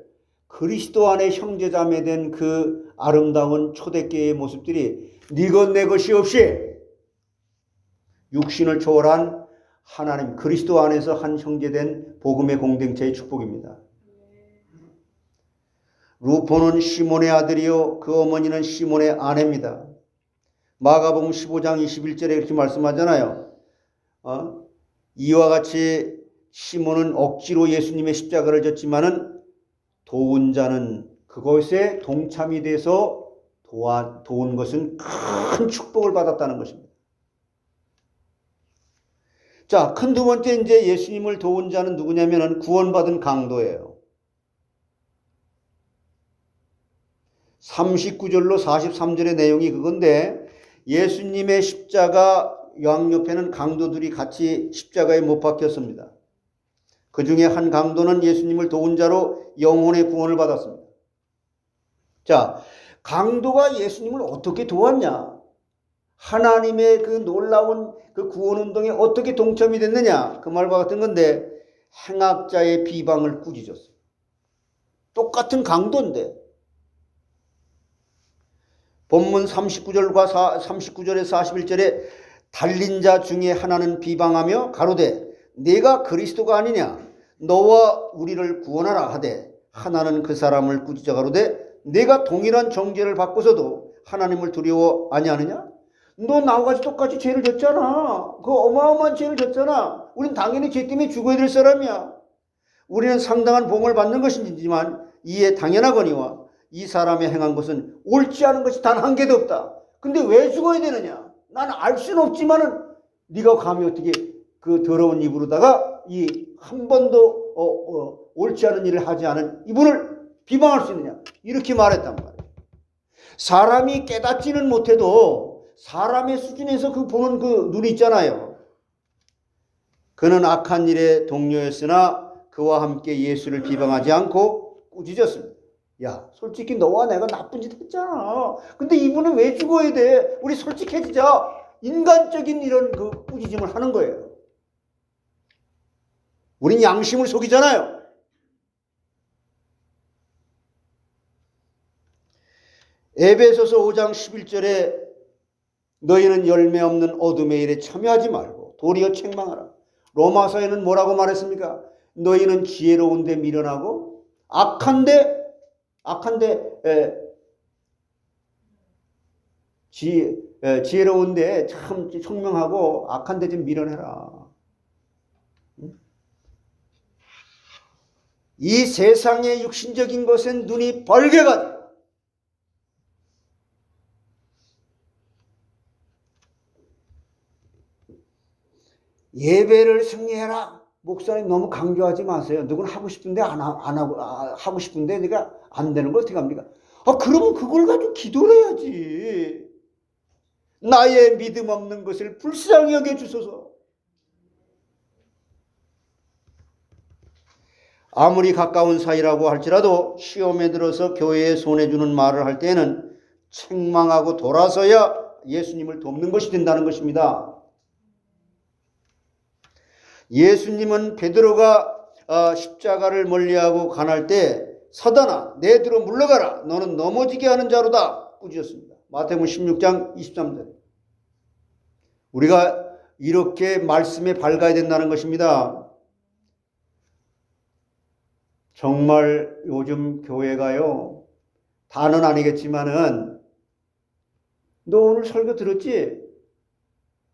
그리스도 안에 형제자매 된 그 아름다운 초대교회의 모습들이 네 것 내 것이 없이 육신을 초월한 하나님 그리스도 안에서 한 형제된 복음의 공동체의 축복입니다. 루포는 시몬의 아들이요 그 어머니는 시몬의 아내입니다. 마가복음 15장 21절에 이렇게 말씀하잖아요. 이와 같이 시몬은 억지로 예수님의 십자가를 졌지만은 도운 자는 그것에 동참이 돼서 도운 것은 큰 축복을 받았다는 것입니다. 자, 큰 두 번째 이제 예수님을 도운 자는 누구냐면은 구원받은 강도예요. 39절로 43절의 내용이 그건데, 예수님의 십자가 양옆에는 강도들이 같이 십자가에 못 박혔습니다. 그 중에 한 강도는 예수님을 도운 자로 영혼의 구원을 받았습니다. 자, 강도가 예수님을 어떻게 도왔냐? 하나님의 그 놀라운 그 구원 운동에 어떻게 동참이 됐느냐? 그 말과 같은 건데, 행악자의 비방을 꾸짖었어요. 똑같은 강도인데. 본문 39절에서 41절에 달린 자 중에 하나는 비방하며 가로되 네가 그리스도가 아니냐? 너와 우리를 구원하라 하되, 하나는 그 사람을 꾸짖어 가로되 네가 동일한 정죄를 받고서도 하나님을 두려워 아니하느냐? 너 나와 같이 똑같이 죄를 졌잖아. 그 어마어마한 죄를 졌잖아. 우린 당연히 죄 때문에 죽어야 될 사람이야. 우리는 상당한 복을 받는 것이지만 이에 당연하거니와 이 사람의 행한 것은 옳지 않은 것이 단 한 개도 없다. 근데 왜 죽어야 되느냐? 나는 알 수는 없지만은 네가 감히 어떻게 그 더러운 입으로다가 이 한 번도 옳지 않은 일을 하지 않은 이분을 비방할 수 있느냐? 이렇게 말했단 말이에요. 사람이 깨닫지는 못해도 사람의 수준에서 그 보는 그 눈이 있잖아요. 그는 악한 일에 동료였으나 그와 함께 예수를 비방하지 않고 꾸짖었습니다. 야, 솔직히 너와 내가 나쁜 짓 했잖아. 근데 이분은 왜 죽어야 돼? 우리 솔직해지자. 인간적인 이런 그 꾸짖음을 하는 거예요. 우린 양심을 속이잖아요. 에베소서 5장 11절에 너희는 열매 없는 어둠의 일에 참여하지 말고 도리어 책망하라. 로마서에는 뭐라고 말했습니까? 너희는 지혜로운데 미련하고 악한데 지혜로운데 참 청명하고 악한데 좀 미련해라. 이 세상의 육신적인 것엔 눈이 벌게가지고 예배를 승리해라. 목사님 너무 강조하지 마세요. 누구는 하고 싶은데 안 하고 하고 싶은데 내가 안 되는 걸 어떻게 합니까? 그러면 그걸 가지고 기도를 해야지. 나의 믿음 없는 것을 불쌍히 여겨 주소서. 아무리 가까운 사이라고 할지라도 시험에 들어서 교회에 손해주는 말을 할 때는 책망하고 돌아서야 예수님을 돕는 것이 된다는 것입니다. 예수님은 베드로가 십자가를 멀리하고 간할 때 사단아 내 뒤로 물러가라 너는 넘어지게 하는 자로다 꾸짖었습니다. 마태복음 16장 23절. 우리가 이렇게 말씀에 밝아야 된다는 것입니다. 정말 요즘 교회가요, 다는 아니겠지만은 너 오늘 설교 들었지?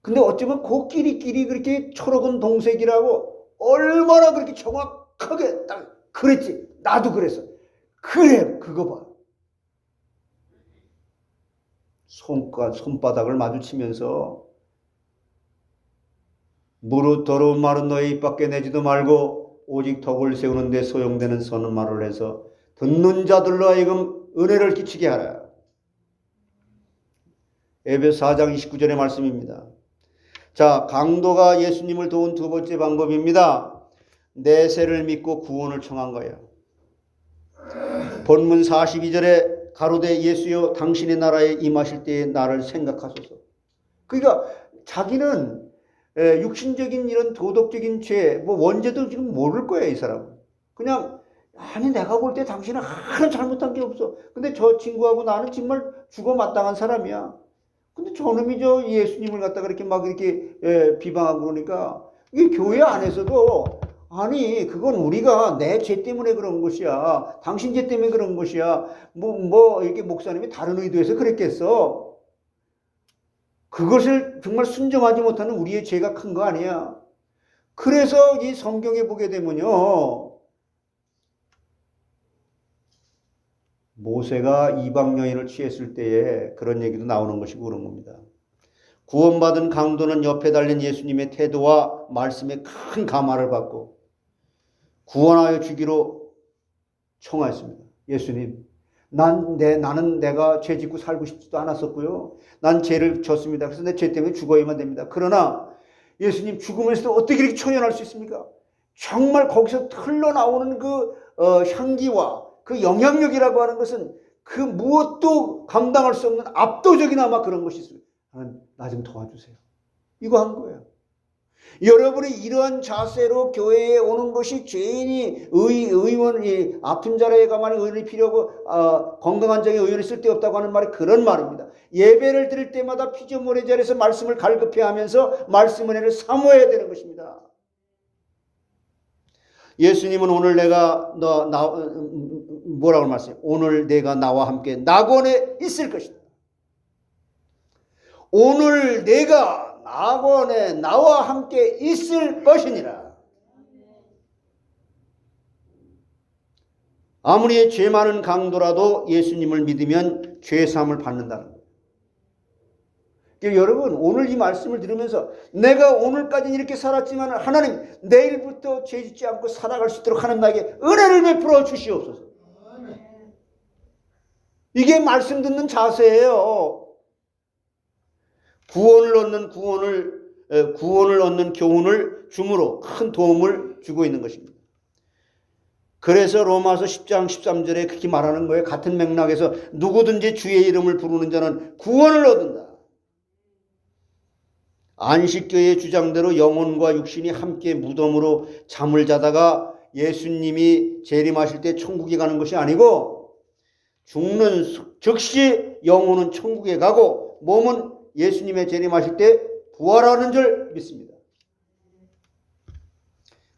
근데 어쩌면 코끼리끼리 그렇게 초록은 동색이라고 얼마나 그렇게 정확하게 딱 그랬지. 나도 그랬어. 그래, 그거 봐. 손바닥을 마주치면서 무릇 더러운 말은 너의 입 밖에 내지도 말고 오직 덕을 세우는 데 소용되는 선한 말을 해서 듣는 자들로 하여금 은혜를 끼치게 하라. 에베소 4장 29절의 말씀입니다. 자, 강도가 예수님을 도운 두 번째 방법입니다. 내세를 믿고 구원을 청한 거예요. 본문 42절에 가로되 예수여 당신의 나라에 임하실 때에 나를 생각하소서. 그러니까 자기는 육신적인 이런 도덕적인 죄, 뭐 원죄도 지금 모를 거예요, 이 사람은. 그냥 아니 내가 볼 때 당신은 하나도 잘못한 게 없어. 근데 저 친구하고 나는 정말 죽어 마땅한 사람이야. 근데 저놈이 저 예수님을 갖다가 이렇게 막 이렇게 비방하고 그러니까 이게 교회 안에서도 아니 그건 우리가 내 죄 때문에 그런 것이야. 당신 죄 때문에 그런 것이야. 뭐 이렇게 목사님이 다른 의도에서 그랬겠어. 그것을 정말 순종하지 못하는 우리의 죄가 큰 거 아니야. 그래서 이 성경에 보게 되면요, 모세가 이방 여인을 취했을 때에 그런 얘기도 나오는 것이고 그런 겁니다. 구원받은 강도는 옆에 달린 예수님의 태도와 말씀에 큰 감화를 받고 구원하여 주기로 청하였습니다. 예수님, 나는 내가 죄 짓고 살고 싶지도 않았었고요. 난 죄를 졌습니다. 그래서 내 죄 때문에 죽어야만 됩니다. 그러나 예수님 죽으면서도 어떻게 이렇게 초연할 수 있습니까? 정말 거기서 흘러나오는 그 향기와 그 영향력이라고 하는 것은 그 무엇도 감당할 수 없는 압도적인 아마 그런 것이 있어요. 나 좀 도와주세요. 이거 한 거예요. 여러분이 이러한 자세로 교회에 오는 것이 죄인이 의원이 아픈 자라에 가만히 의원이 필요하고 건강한 자에 의원이 쓸데없다고 하는 말이 그런 말입니다. 예배를 드릴 때마다 피조물의 자리에서 말씀을 갈급해 하면서 말씀 은혜를 사모해야 되는 것입니다. 예수님은 오늘 내가 뭐라고 말씀해요? 오늘 내가 나와 함께 낙원에 있을 것이다. 오늘 내가 낙원에 나와 함께 있을 것이니라. 아무리 죄 많은 강도라도 예수님을 믿으면 죄 사함을 받는다는 거예요. 그러니까 여러분 오늘 이 말씀을 들으면서 내가 오늘까지는 이렇게 살았지만 하나님 내일부터 죄 짓지 않고 살아갈 수 있도록 하나님 나에게 은혜를 베풀어 주시옵소서. 이게 말씀 듣는 자세예요. 구원을 얻는 교훈을 줌으로 큰 도움을 주고 있는 것입니다. 그래서 로마서 10장 13절에 그렇게 말하는 거예요. 같은 맥락에서 누구든지 주의 이름을 부르는 자는 구원을 얻는다. 안식교의 주장대로 영혼과 육신이 함께 무덤으로 잠을 자다가 예수님이 재림하실 때 천국에 가는 것이 아니고 죽는 즉시 영혼은 천국에 가고 몸은 예수님의 재림하실 때 부활하는 줄 믿습니다.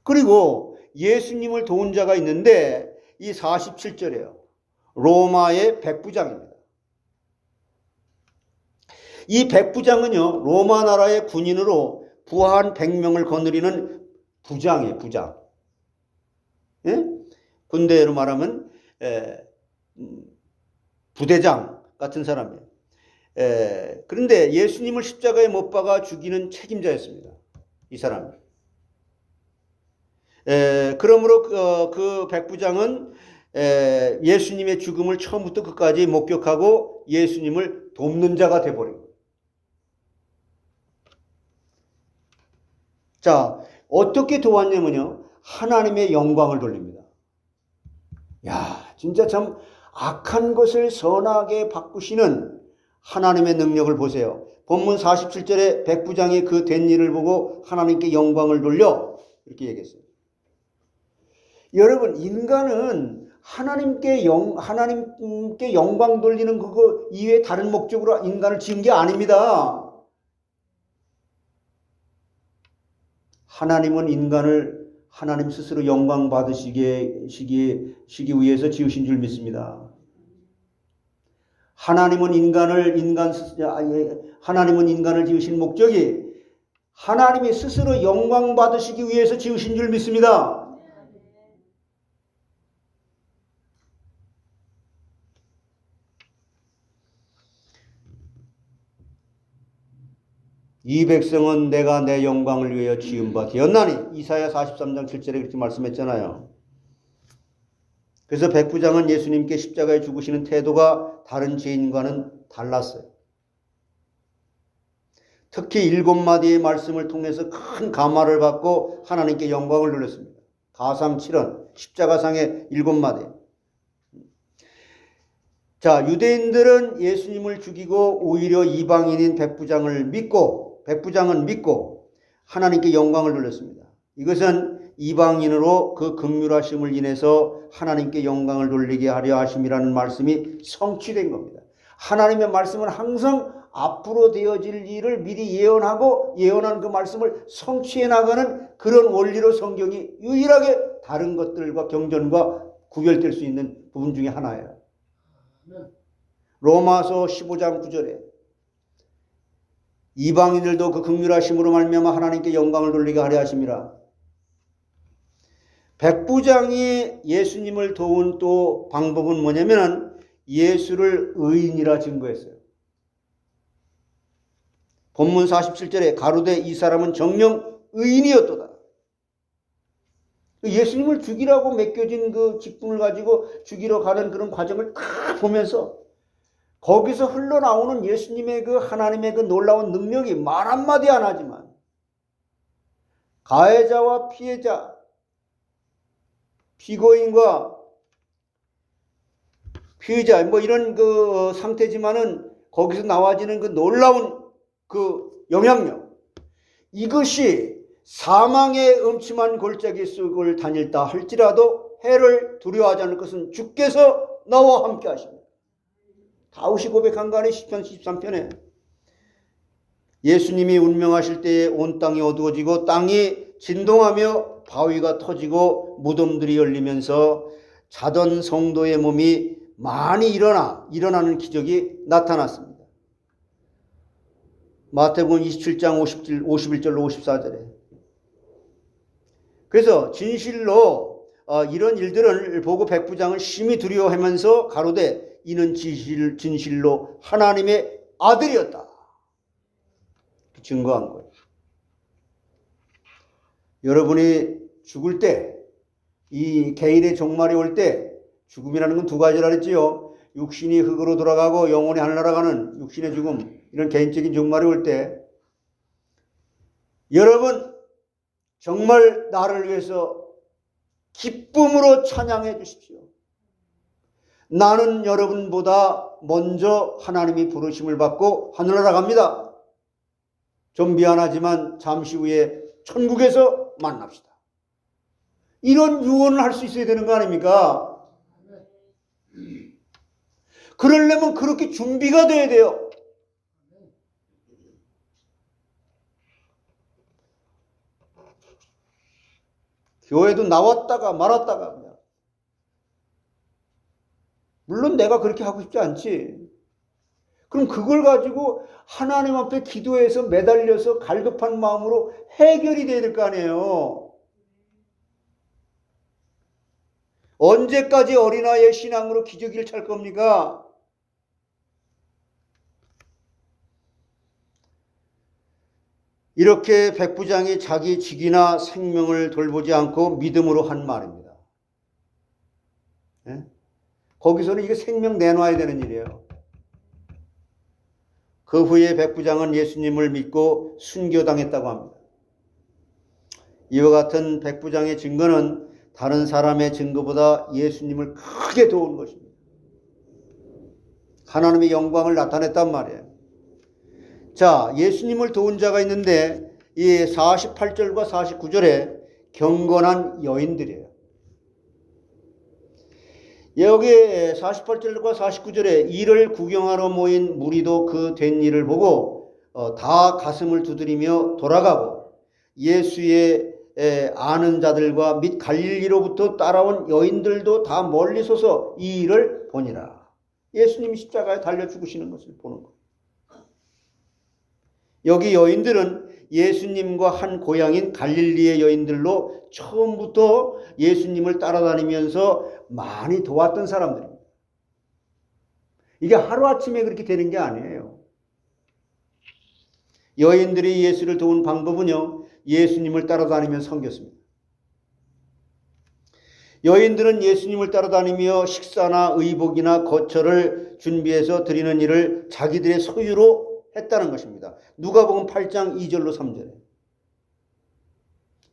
그리고 예수님을 도운 자가 있는데 이 47절이에요. 로마의 백부장입니다. 이 백부장은요, 로마 나라의 군인으로 부하한 100명을 거느리는 부장이에요, 부장. 예? 군대로 말하면 부대장 같은 사람이에요. 그런데 예수님을 십자가에 못 박아 죽이는 책임자였습니다. 이 사람이. 그러므로 그 백부장은 예수님의 죽음을 처음부터 끝까지 목격하고 예수님을 돕는 자가 되어버린 거예요. 자, 어떻게 도왔냐면요, 하나님의 영광을 돌립니다. 야, 진짜 참 악한 것을 선하게 바꾸시는 하나님의 능력을 보세요. 본문 47절에 백부장이 그 된 일을 보고 하나님께 영광을 돌려 이렇게 얘기했어요. 여러분, 인간은 하나님께 영광 돌리는 그거 이외에 다른 목적으로 인간을 지은 게 아닙니다. 하나님은 인간을 하나님 스스로 영광 받으시기 위해서 지으신 줄 믿습니다. 하나님은 인간을 지으신 목적이 하나님이 스스로 영광 받으시기 위해서 지으신 줄 믿습니다. 이 백성은 내가 내 영광을 위하여 지은 바 되었나니 이사야 43장 7절에 그렇게 말씀했잖아요. 그래서 백부장은 예수님께 십자가에 죽으시는 태도가 다른 죄인과는 달랐어요. 특히 7마디의 말씀을 통해서 큰 감화를 받고 하나님께 영광을 돌렸습니다. 가상 7원, 십자가상의 7마디. 자, 유대인들은 예수님을 죽이고 오히려 이방인인 백부장은 믿고 하나님께 영광을 돌렸습니다. 이것은 이방인으로 그 긍휼하심을 인해서 하나님께 영광을 돌리게 하려 하심이라는 말씀이 성취된 겁니다. 하나님의 말씀은 항상 앞으로 되어질 일을 미리 예언하고 예언한 그 말씀을 성취해 나가는 그런 원리로 성경이 유일하게 다른 것들과 경전과 구별될 수 있는 부분 중에 하나예요. 로마서 15장 9절에 이방인들도 그 긍휼하심으로 말미암아 하나님께 영광을 돌리게 하려 하심이라. 백부장이 예수님을 도운 또 방법은 뭐냐면 예수를 의인이라 증거했어요. 본문 47절에 가로되 이 사람은 정녕 의인이었도다. 예수님을 죽이라고 맡겨진 그 직분을 가지고 죽이러 가는 그런 과정을 다 보면서 거기서 흘러나오는 예수님의 그 하나님의 그 놀라운 능력이 말 한마디 안 하지만 가해자와 피해자, 피고인과 피의자 뭐 이런 그 상태지만은 거기서 나와지는 그 놀라운 그 영향력, 이것이 사망의 음침한 골짜기 속을 다닐다 할지라도 해를 두려워하지 않을 것은 주께서 나와 함께 하십니다. 다윗이 고백한 거 아니에요? 시편 13편에 예수님이 운명하실 때에 온 땅이 어두워지고 땅이 진동하며 바위가 터지고 무덤들이 열리면서 자던 성도의 몸이 많이 일어나는 기적이 나타났습니다. 마태복음 27장 51절로 54절에. 그래서 진실로 이런 일들을 보고 백부장은 심히 두려워하면서 가로되 이는 진실로 하나님의 아들이었다. 증거한 거예요. 여러분이 죽을 때, 이 개인의 종말이 올 때, 죽음이라는 건 두 가지라 그랬지요. 육신이 흙으로 돌아가고 영혼이 하늘나라 가는 육신의 죽음, 이런 개인적인 종말이 올 때, 여러분 정말 나를 위해서 기쁨으로 찬양해 주십시오. 나는 여러분보다 먼저 하나님이 부르심을 받고 하늘나라 갑니다. 좀 미안하지만 잠시 후에 천국에서 만납시다. 이런 유언을 할 수 있어야 되는 거 아닙니까? 그러려면 그렇게 준비가 돼야 돼요. 교회도 나왔다가 말았다가, 물론 내가 그렇게 하고 싶지 않지. 그럼 그걸 가지고 하나님 앞에 기도해서 매달려서 갈급한 마음으로 해결이 돼야 될 거 아니에요. 언제까지 어린아이의 신앙으로 기저귀를 찰 겁니까? 이렇게 백부장이 자기 직이나 생명을 돌보지 않고 믿음으로 한 말입니다. 예? 거기서는 이게 생명 내놔야 되는 일이에요. 그 후에 백부장은 예수님을 믿고 순교당했다고 합니다. 이와 같은 백부장의 증거는 다른 사람의 증거보다 예수님을 크게 도운 것입니다. 하나님의 영광을 나타냈단 말이에요. 자, 예수님을 도운 자가 있는데 이 48절과 49절에 경건한 여인들이에요. 여기 48절과 49절에 이를 구경하러 모인 무리도 그 된 일을 보고 다 가슴을 두드리며 돌아가고 예수의 아는 자들과 및 갈릴리로부터 따라온 여인들도 다 멀리 서서 이 일을 보니라. 예수님이 십자가에 달려 죽으시는 것을 보는 거예요. 여기 여인들은 예수님과 한 고향인 갈릴리의 여인들로 처음부터 예수님을 따라다니면서 많이 도왔던 사람들입니다. 이게 하루아침에 그렇게 되는 게 아니에요. 여인들이 예수를 도운 방법은요, 예수님을 따라다니면서 섬겼습니다. 여인들은 예수님을 따라다니며 식사나 의복이나 거처를 준비해서 드리는 일을 자기들의 소유로 했다는 것입니다. 누가복음 8장 2절로 3절에.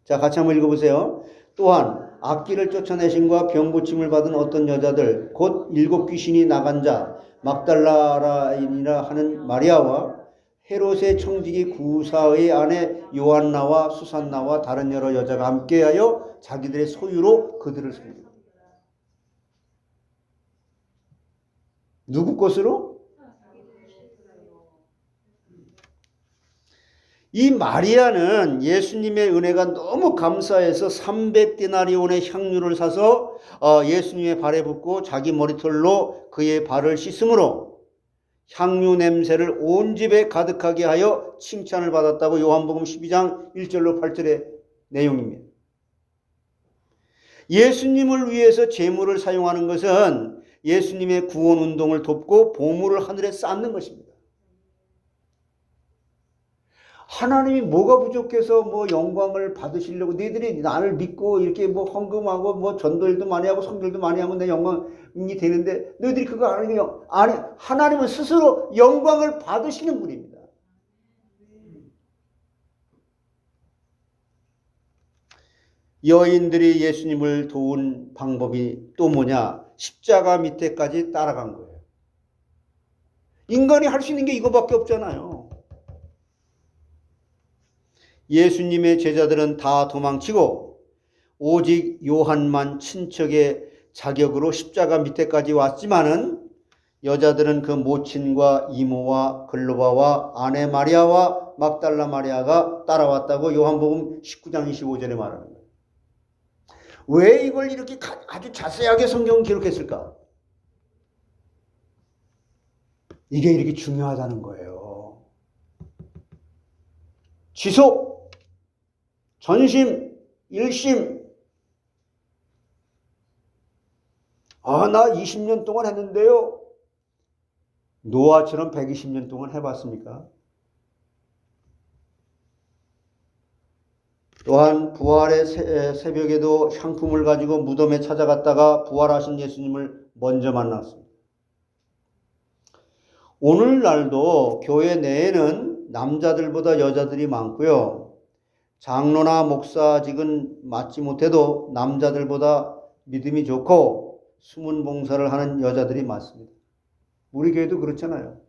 자, 같이 한번 읽어보세요. 또한 악기를 쫓아내심과 병고침을 받은 어떤 여자들 곧 7 귀신이 나간 자 막달라라인이라 하는 마리아와 헤롯의 청지기 구사의 아내 요한나와 수산나와 다른 여러 여자가 함께하여 자기들의 소유로 그들을 섬깁니다. 누구 것으로? 이 마리아는 예수님의 은혜가 너무 감사해서 300데나리온의 향유를 사서 예수님의 발에 붓고 자기 머리털로 그의 발을 씻음으로 향유 냄새를 온 집에 가득하게 하여 칭찬을 받았다고 요한복음 12장 1절로 8절의 내용입니다. 예수님을 위해서 재물을 사용하는 것은 예수님의 구원 운동을 돕고 보물을 하늘에 쌓는 것입니다. 하나님이 뭐가 부족해서 뭐 영광을 받으시려고 너희들이 나를 믿고 이렇게 뭐 헌금하고 뭐 전도일도 많이 하고 성결도 많이 하면 내 영광이 되는데 너희들이 그거 안 하니까 아니, 하나님은 스스로 영광을 받으시는 분입니다. 여인들이 예수님을 도운 방법이 또 뭐냐? 십자가 밑에까지 따라간 거예요. 인간이 할 수 있는 게 이거밖에 없잖아요. 예수님의 제자들은 다 도망치고 오직 요한만 친척의 자격으로 십자가 밑에까지 왔지만은 여자들은 그 모친과 이모와 글로바와 아내 마리아와 막달라 마리아가 따라왔다고 요한복음 19장 25절에 말하는 거예요. 왜 이걸 이렇게 아주 자세하게 성경은 기록했을까? 이게 이렇게 중요하다는 거예요. 지속, 전심, 일심. 나 20년 동안 했는데요. 노아처럼 120년 동안 해봤습니까? 또한 부활의 새벽에도 향품을 가지고 무덤에 찾아갔다가 부활하신 예수님을 먼저 만났습니다. 오늘날도 교회 내에는 남자들보다 여자들이 많고요. 장로나 목사직은 맡지 못해도 남자들보다 믿음이 좋고 숨은 봉사를 하는 여자들이 많습니다. 우리 교회도 그렇잖아요.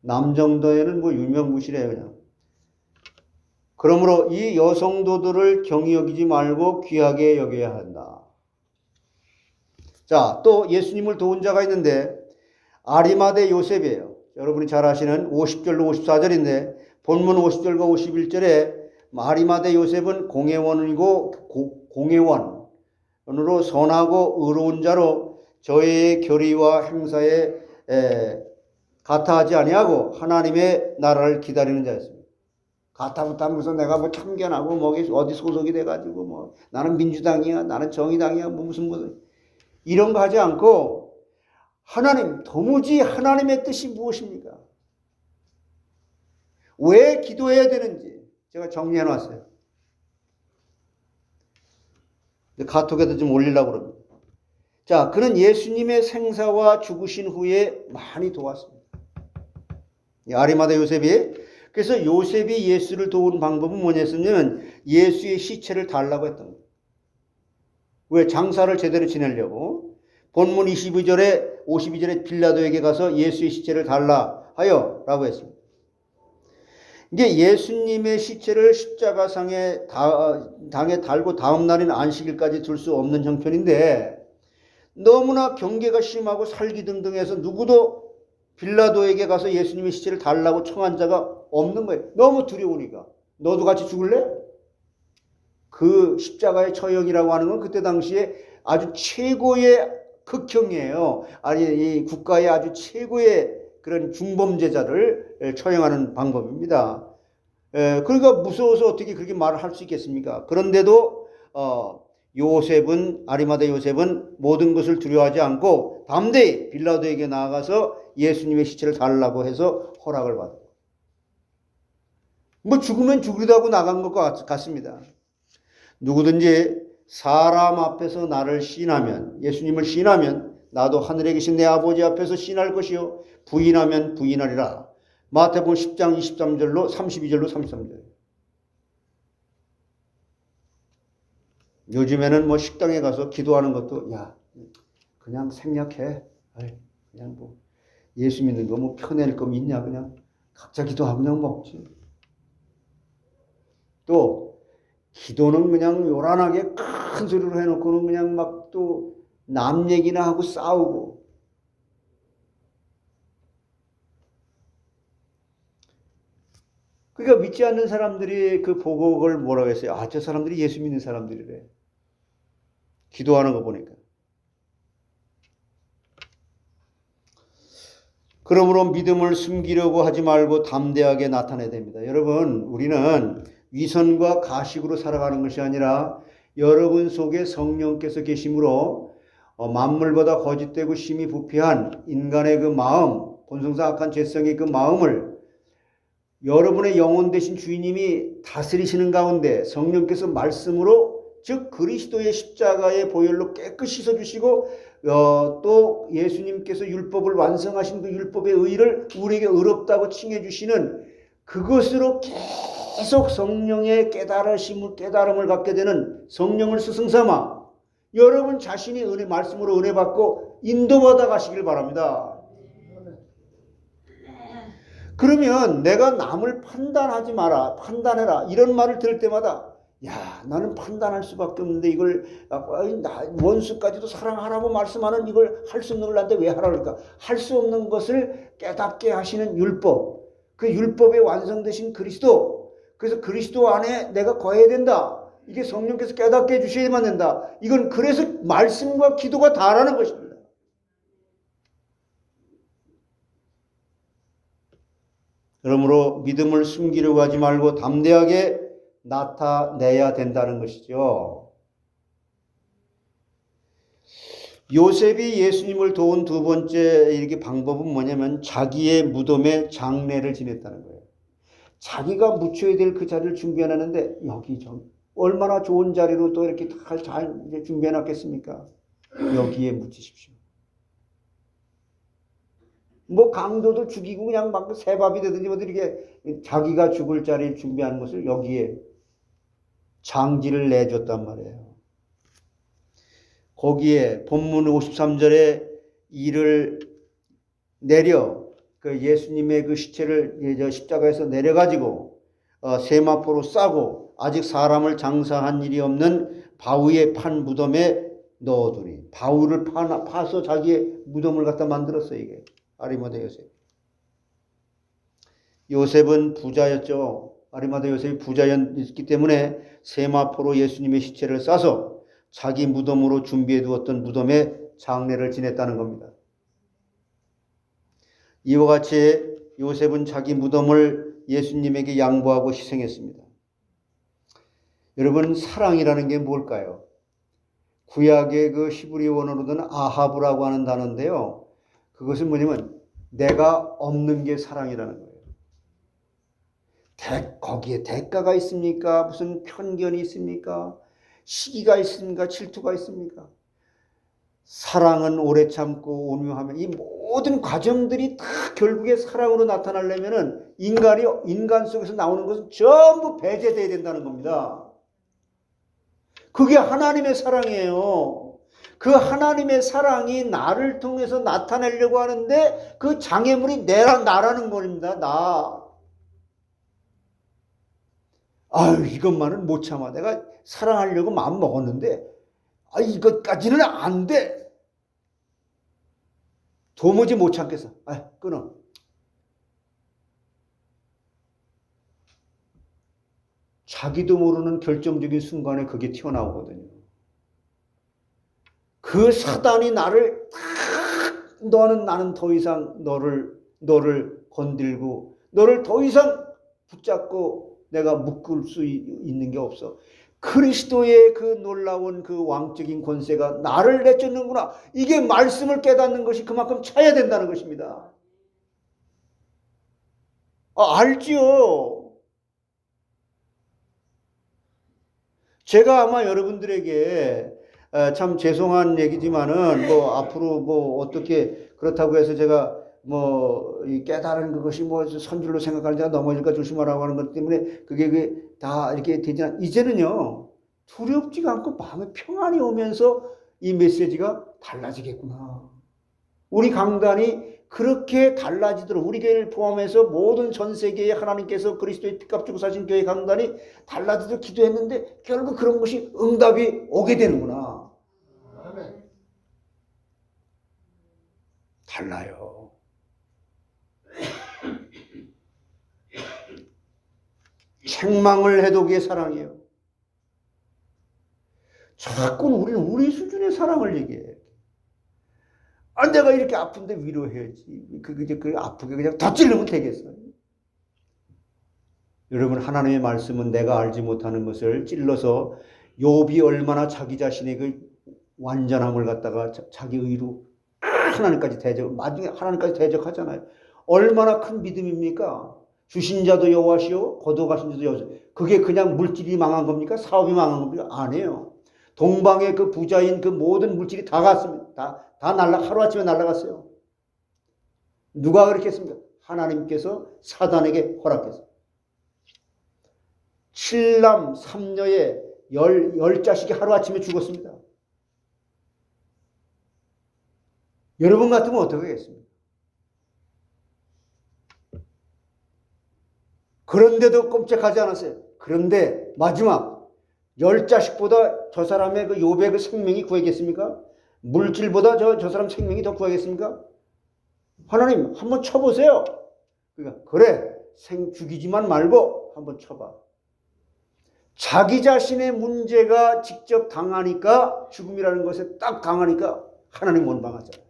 남정도에는 뭐 유명무실해요, 그냥. 그러므로 이 여성도들을 경히 여기지 말고 귀하게 여겨야 한다. 자, 또 예수님을 도운 자가 있는데 아리마대 요셉이에요. 여러분이 잘 아시는 50절로 54절인데 본문 50절과 51절에 아리마대 요셉은 공회원이고 공회원으로 선하고 의로운 자로 저의 결의와 행사에 가타하지 아니하고 하나님의 나라를 기다리는 자였습니다. 가타부타하면서 내가 뭐 참견하고 뭐 어디 소속이 돼가지고 뭐 나는 민주당이야, 나는 정의당이야, 뭐 무슨 이런 거 하지 않고 하나님, 도무지 하나님의 뜻이 무엇입니까? 왜 기도해야 되는지 제가 정리해 놨어요. 카톡에도 좀 올리려고 그럽니다. 자, 그는 예수님의 생사와 죽으신 후에 많이 도왔습니다. 아리마다 요셉이. 그래서 요셉이 예수를 도운 방법은 뭐냐면 예수의 시체를 달라고 했던 거예요. 왜? 장사를 제대로 지내려고. 본문 52절에 빌라도에게 가서 예수의 시체를 달라 하여 라고 했습니다. 이게 예수님의 시체를 십자가상에 당에 달고 다음 날인 안식일까지 둘 수 없는 형편인데 너무나 경계가 심하고 살기등등해서 누구도 빌라도에게 가서 예수님의 시체를 달라고 청한 자가 없는 거예요. 너무 두려우니까. 너도 같이 죽을래? 그 십자가의 처형이라고 하는 건 그때 당시에 아주 최고의 극형이에요. 아니, 이 국가의 아주 최고의 그런 중범죄자를 처형하는 방법입니다. 그러니까 무서워서 어떻게 그렇게 말을 할 수 있겠습니까? 그런데도 아리마다 요셉은 모든 것을 두려워하지 않고 담대히 빌라도에게 나아가서 예수님의 시체를 달라고 해서 허락을 받아요. 뭐 죽으면 죽으리다고 나간 것 같습니다. 누구든지 사람 앞에서 나를 시인하면, 예수님을 시인하면 나도 하늘에 계신 내 아버지 앞에서 시인할 것이요 부인하면 부인하리라. 마태복음 10장 23절로 32절로 33절. 요즘에는 뭐 식당에 가서 기도하는 것도 야 그냥 생략해. 그냥 뭐 예수 믿는 거 뭐 펴낼 거 있냐, 그냥 각자 기도하고 그냥 먹지. 또 기도는 그냥 요란하게 큰 소리로 해놓고는 그냥 막 또 남 얘기나 하고 싸우고. 그러니까 믿지 않는 사람들이 그 보고 그걸 뭐라고 했어요? 아, 저 사람들이 예수 믿는 사람들이래. 기도하는 거 보니까. 그러므로 믿음을 숨기려고 하지 말고 담대하게 나타내야 됩니다. 여러분, 우리는 위선과 가식으로 살아가는 것이 아니라 여러분 속에 성령께서 계심으로 만물보다 거짓되고 심히 부패한 인간의 그 마음, 본성상 악한 죄성의 그 마음을 여러분의 영혼 되신 주인님이 다스리시는 가운데 성령께서 말씀으로, 즉 그리스도의 십자가의 보혈로 깨끗이 씻어주시고 또 예수님께서 율법을 완성하신 그 율법의 의를 우리에게 의롭다고 칭해주시는 그것으로 계속 성령의 깨달음을 갖게 되는 성령을 스승삼아 여러분 자신이 말씀으로 은혜 받고 인도받아 가시길 바랍니다. 그러면 내가 남을 판단하지 마라, 판단해라 이런 말을 들을 때마다 야, 나는 판단할 수밖에 없는데 이걸 원수까지도 사랑하라고 말씀하는 이걸 할 수 없는 걸 나한테 왜 하라 그럴까? 할 수 없는 것을 깨닫게 하시는 율법, 그 율법의 완성되신 그리스도, 그래서 그리스도 안에 내가 거해야 된다. 이게 성령께서 깨닫게 해주셔야만 된다. 이건 그래서 말씀과 기도가 다라는 것입니다. 그러므로 믿음을 숨기려고 하지 말고 담대하게 나타내야 된다는 것이죠. 요셉이 예수님을 도운 두 번째 이렇게 방법은 뭐냐면 자기의 무덤에 장례를 지냈다는 거예요. 자기가 묻혀야 될 그 자리를 준비해놨는데 여기 좀 얼마나 좋은 자리로 또 이렇게 잘 준비해놨겠습니까? 여기에 묻히십시오. 뭐 강도도 죽이고 그냥 막 새밥이 되든지 뭐 이렇게 자기가 죽을 자리를 준비하는 것을 여기에 장지를 내줬단 말이에요. 거기에 본문 53절에 이를 내려 그 예수님의 그 시체를 십자가에서 내려가지고 세마포로 싸고 아직 사람을 장사한 일이 없는 바위에 판 무덤에 넣어두니 바위를 파서 자기의 무덤을 갖다 만들었어요. 이게 아리마다 요셉. 요셉은 부자였죠. 아리마다 요셉이 부자였기 때문에 세마포로 예수님의 시체를 싸서 자기 무덤으로 준비해 두었던 무덤에 장례를 지냈다는 겁니다. 이와 같이 요셉은 자기 무덤을 예수님에게 양보하고 희생했습니다. 여러분, 사랑이라는 게 뭘까요? 구약의 그 히브리 원어로는 아하브라고 하는 단어인데요. 그것은 뭐냐면 내가 없는 게 사랑이라는 거예요. 거기에 대가가 있습니까? 무슨 편견이 있습니까? 시기가 있습니까? 질투가 있습니까? 사랑은 오래 참고 온유하면 이 모든 과정들이 다 결국에 사랑으로 나타나려면은 인간 속에서 나오는 것은 전부 배제돼야 된다는 겁니다. 그게 하나님의 사랑이에요. 그 하나님의 사랑이 나를 통해서 나타내려고 하는데 그 장애물이 나라는 겁니다. 나. 아유, 이것만은 못 참아. 내가 사랑하려고 마음 먹었는데 이것까지는 안 돼. 도무지 못 참겠어. 끊어. 자기도 모르는 결정적인 순간에 그게 튀어나오거든요. 그 사단이 나를 나는 더 이상 너를 건들고 너를 더 이상 붙잡고 내가 묶을 수 있는 게 없어. 그리스도의 그 놀라운 그 왕적인 권세가 나를 내쫓는구나. 이게 말씀을 깨닫는 것이 그만큼 차야 된다는 것입니다. 알지요. 제가 아마 여러분들에게 참 죄송한 얘기지만은 앞으로 어떻게 그렇다고 해서 제가 이 깨달은 그것이 선줄로 생각하는 자가 넘어질까 조심하라고 하는 것 때문에 그게 다 이렇게 되지만 이제는요 두렵지가 않고 마음에 평안이 오면서 이 메시지가 달라지겠구나. 우리 강단이 그렇게 달라지도록 우리 교회를 포함해서 모든 전 세계에 하나님께서 그리스도의 피값 주고 사신 교회 강단이 달라지도록 기도했는데 결국 그런 것이 응답이 오게 되는구나. 달라요. 책망을 해도 그게 사랑이에요. 자꾸 우리는 우리 수준의 사랑을 얘기해. 내가 이렇게 아픈데 위로해야지. 그 아프게 그냥 더 찌르면 되겠어요. 여러분, 하나님의 말씀은 내가 알지 못하는 것을 찔러서 욥이 얼마나 자기 자신의 그 완전함을 갖다가 자기 의로 하나님까지 나중에 하나님까지 대적하잖아요. 얼마나 큰 믿음입니까? 주신 자도 여호와시오, 거둬가신 자도 여호와시오. 그게 그냥 물질이 망한 겁니까? 사업이 망한 겁니까? 아니에요. 동방의 그 부자인 그 모든 물질이 다 갔습니다. 하루아침에 날아갔어요. 누가 그렇게 했습니까? 하나님께서 사단에게 허락했어요. 7남 3녀의 10자식이 하루아침에 죽었습니다. 여러분 같으면 어떻게 하겠습니까? 그런데도 꼼짝하지 않았어요. 그런데 마지막 10자식보다 저 사람의 그 욥의 그 생명이 구하겠습니까? 물질보다 저 사람 생명이 더 구하겠습니까? 하나님 한번 쳐보세요. 그러니까 그래 죽이지만 말고 한번 쳐봐. 자기 자신의 문제가 직접 당하니까 죽음이라는 것에 딱 당하니까 하나님 원망하잖아요.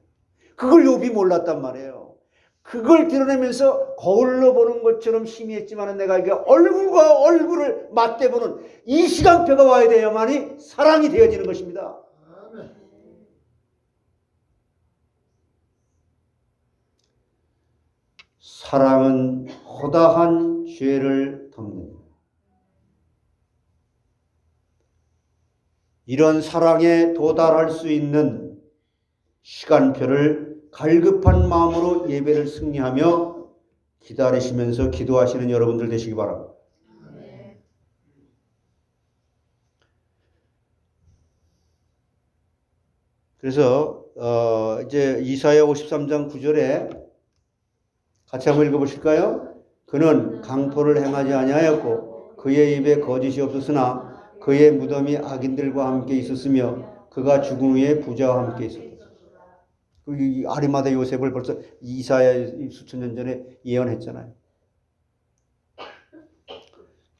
그걸 욥이 몰랐단 말이에요. 그걸 드러내면서 거울로 보는 것처럼 희미했지만 내가 이게 얼굴과 얼굴을 맞대보는 이 시간표가 와야 돼야만이 사랑이 되어지는 것입니다. 사랑은 허다한 죄를 덮는다. 이런 사랑에 도달할 수 있는 시간표를 갈급한 마음으로 예배를 승리하며 기다리시면서 기도하시는 여러분들 되시기 바랍니다. 그래서 이제 이사야 53장 9절에 같이 한번 읽어보실까요? 그는 강포를 행하지 아니하였고 그의 입에 거짓이 없었으나 그의 무덤이 악인들과 함께 있었으며 그가 죽은 후에 부자와 함께 있었다. 아리마다 요셉을 벌써 이사야 수천 년 전에 예언했잖아요.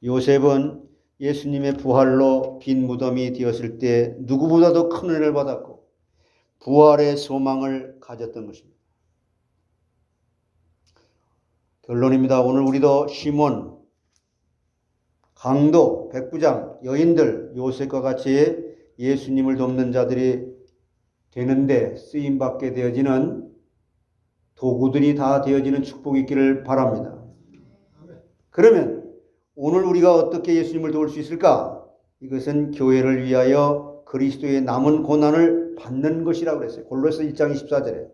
요셉은 예수님의 부활로 빈 무덤이 되었을 때 누구보다도 큰 은혜를 받았고 부활의 소망을 가졌던 것입니다. 결론입니다. 오늘 우리도 시몬, 강도, 백부장, 여인들, 요셉과 같이 예수님을 돕는 자들이 되는데 쓰임받게 되어지는 도구들이 다 되어지는 축복이 있기를 바랍니다. 그러면 오늘 우리가 어떻게 예수님을 도울 수 있을까? 이것은 교회를 위하여 그리스도의 남은 고난을 받는 것이라고 그랬어요. 골로새 1장 24절에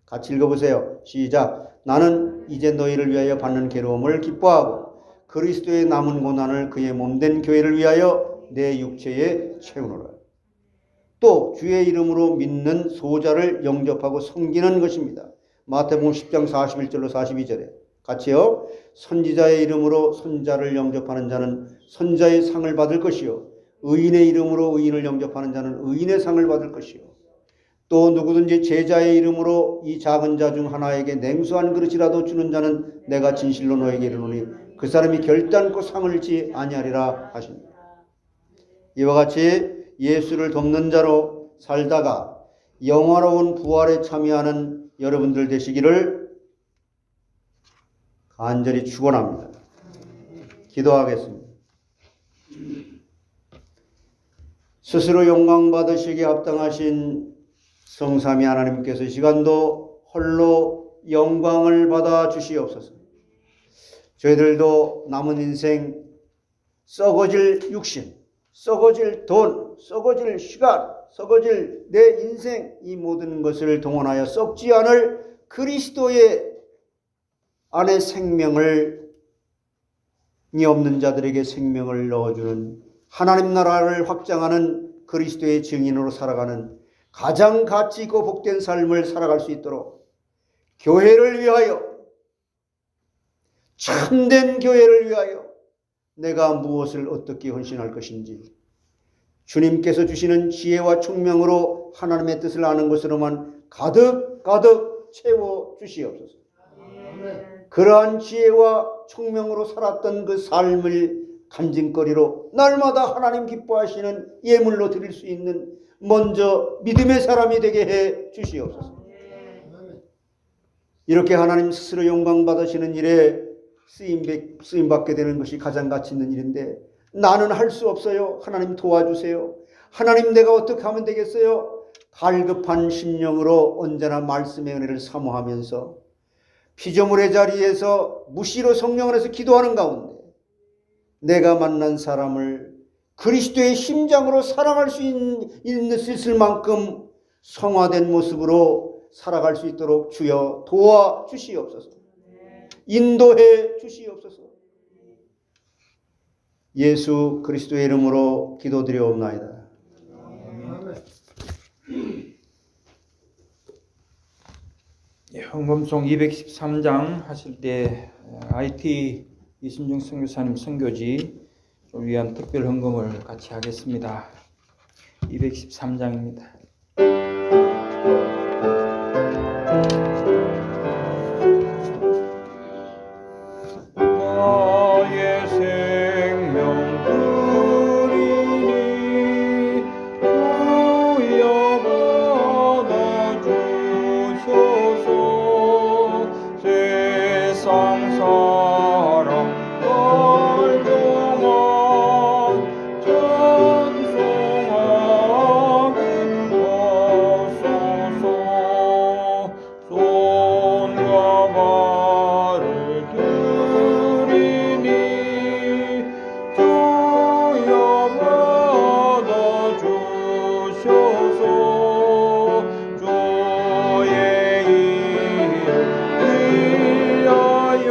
같이 읽어보세요. 시작. 나는 이제 너희를 위하여 받는 괴로움을 기뻐하고 그리스도의 남은 고난을 그의 몸된 교회를 위하여 내 육체에 채우노라. 또 주의 이름으로 믿는 소자를 영접하고 섬기는 것입니다. 마태복음 10장 41절로 42절에 같이요. 선지자의 이름으로 선자를 영접하는 자는 선자의 상을 받을 것이요, 의인의 이름으로 의인을 영접하는 자는 의인의 상을 받을 것이요, 또 누구든지 제자의 이름으로 이 작은 자 중 하나에게 냉수 한 그릇이라도 주는 자는 내가 진실로 너에게 이르노니 그 사람이 결단코 상을 얻지 아니하리라 하십니다. 이와 같이 예수를 돕는 자로 살다가 영화로운 부활에 참여하는 여러분들 되시기를 간절히 축원합니다. 기도하겠습니다. 스스로 영광 받으시기에 합당하신 성삼위 하나님께서 이 시간도 홀로 영광을 받아 주시옵소서. 저희들도 남은 인생 썩어질 육신, 썩어질 돈, 썩어질 시간, 썩어질 내 인생, 이 모든 것을 동원하여 썩지 않을 그리스도의 안에 생명을, 이 없는 자들에게 생명을 넣어주는 하나님 나라를 확장하는 그리스도의 증인으로 살아가는 가장 가치 있고 복된 삶을 살아갈 수 있도록 교회를 위하여, 참된 교회를 위하여 내가 무엇을 어떻게 헌신할 것인지 주님께서 주시는 지혜와 총명으로 하나님의 뜻을 아는 것으로만 가득 채워 주시옵소서. 그러한 지혜와 총명으로 살았던 그 삶을 간증거리로 날마다 하나님 기뻐하시는 예물로 드릴 수 있는 먼저 믿음의 사람이 되게 해 주시옵소서. 이렇게 하나님 스스로 영광 받으시는 일에 쓰임받게 되는 것이 가장 가치 있는 일인데 나는 할 수 없어요. 하나님 도와주세요. 하나님 내가 어떻게 하면 되겠어요? 갈급한 심령으로 언제나 말씀의 은혜를 사모하면서 피조물의 자리에서 무시로 성령 안에서 기도하는 가운데 내가 만난 사람을 그리스도의 심장으로 사랑할 수 있을 만큼 성화된 모습으로 살아갈 수 있도록 주여 도와주시옵소서. 인도해 주시옵소서. 예수 그리스도의 이름으로 기도드려옵나이다. 헌금송 213장 하실 때 IT 이순중 선교사님 선교지 좀 위한 특별 헌금을 같이 하겠습니다. 213장입니다. 나의 생명 그리니 주여 받아주소서. 세상 사람 널 동안 찬송하게 하소서. 손과 발을 드리니 주여 받아주소서. 주의 이름 위하여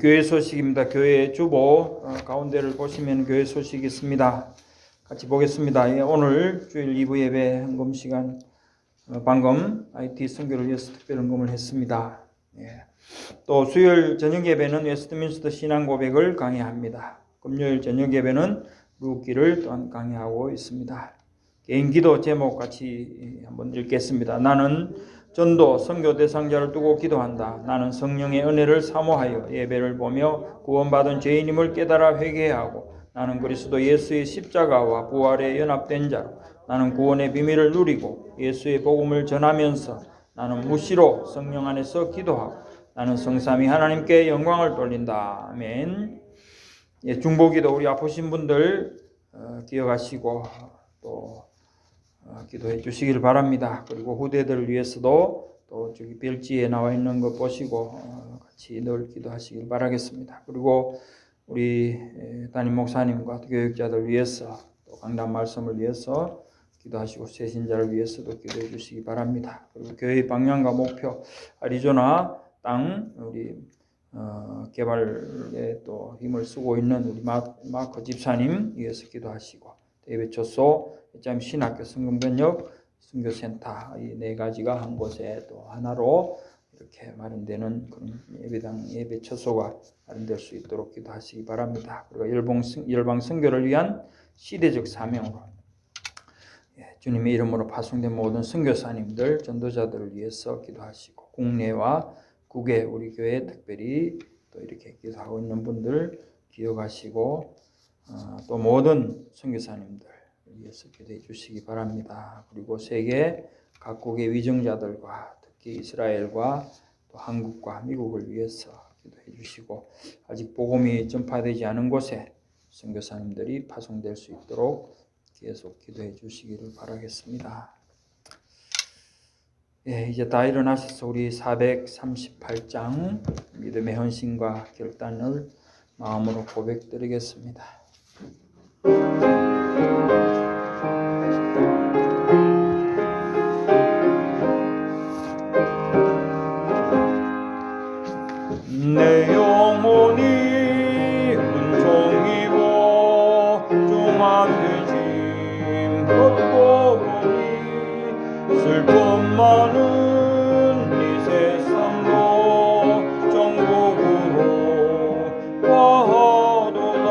교회 소식입니다. 교회 주보 가운데를 보시면 교회 소식이 있습니다. 같이 보겠습니다. 예, 오늘 주일 2부 예배 헌금 시간 방금 IT 선교를 위해서 특별 헌금을 했습니다. 예. 또 수요일 저녁 예배는 웨스트민스터 신앙 고백을 강의합니다. 금요일 저녁 예배는 루기를 또한 강의하고 있습니다. 개인 기도 제목 같이 한번 읽겠습니다. 나는 전도 선교 대상자를 두고 기도한다. 나는 성령의 은혜를 사모하여 예배를 보며 구원받은 죄인임을 깨달아 회개하고 나는 그리스도 예수의 십자가와 부활에 연합된 자로 나는 구원의 비밀을 누리고 예수의 복음을 전하면서 나는 무시로 성령 안에서 기도하고 나는 성삼위 하나님께 영광을 돌린다. 아멘. 예, 중보기도 우리 아프신 분들 기억하시고 또 기도해 주시기를 바랍니다. 그리고 후대들을 위해서도 또 저기 별지에 나와 있는 것 보시고 같이 늘 기도하시길 바라겠습니다. 그리고 우리 담임 목사님과 교육자들 위해서 또 강단 말씀을 위해서 기도하시고 세신자를 위해서도 기도해 주시기 바랍니다. 그리고 교회의 방향과 목표 아리조나 땅 우리 개발에 또 힘을 쓰고 있는 우리 마커 집사님 위해서 기도하시고 예배초소 신학교 성금변역 선교센터 이 네 가지가 한 곳에 또 하나로 이렇게 마련되는 그런 예배당 예배초소가 마련될 수 있도록 기도하시기 바랍니다. 그리고 열방 선교를 위한 시대적 사명으로 주님의 이름으로 파송된 모든 선교사님들 전도자들을 위해서 기도하시고 국내와 국외 우리 교회 특별히 또 이렇게 기도하고 있는 분들 기억하시고 또 모든 선교사님들 위해서 기도해 주시기 바랍니다. 그리고 세계 각국의 위정자들과 특히 이스라엘과 또 한국과 미국을 위해서 기도해 주시고 아직 복음이 전파되지 않은 곳에 선교사님들이 파송될 수 있도록 계속 기도해 주시기를 바라겠습니다. 예, 이제 다 일어나셔서 우리 438장 믿음의 헌신과 결단을 마음으로 고백드리겠습니다. 내 영혼이 은총이고 중함의 짐 걷고 보니 슬픔 많은 이 세상도 정복으로 와하도다.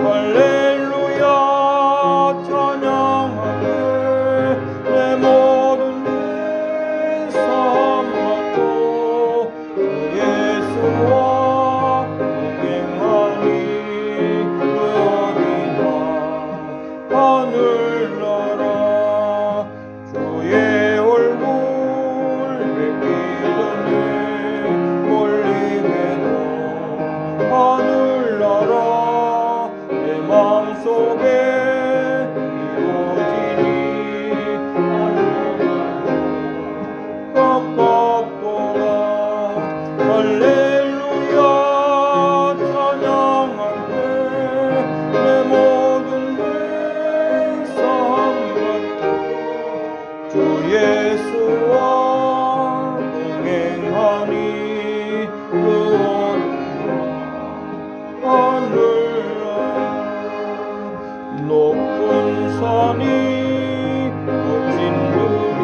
할렐루야 찬양하네. 내 모든 죄 사함받고 예수와 동행하니 그 어디나 하늘나라 주의 얼굴 뵙기 전에 멀리 해도 하늘나라 내 마음속에 이루어지니 가깝도다. 할렐루야 찬양하네. 내 모든 죄 사함받고 주 예수와 동행하니 그 하늘나라 높은 산이 거친 들이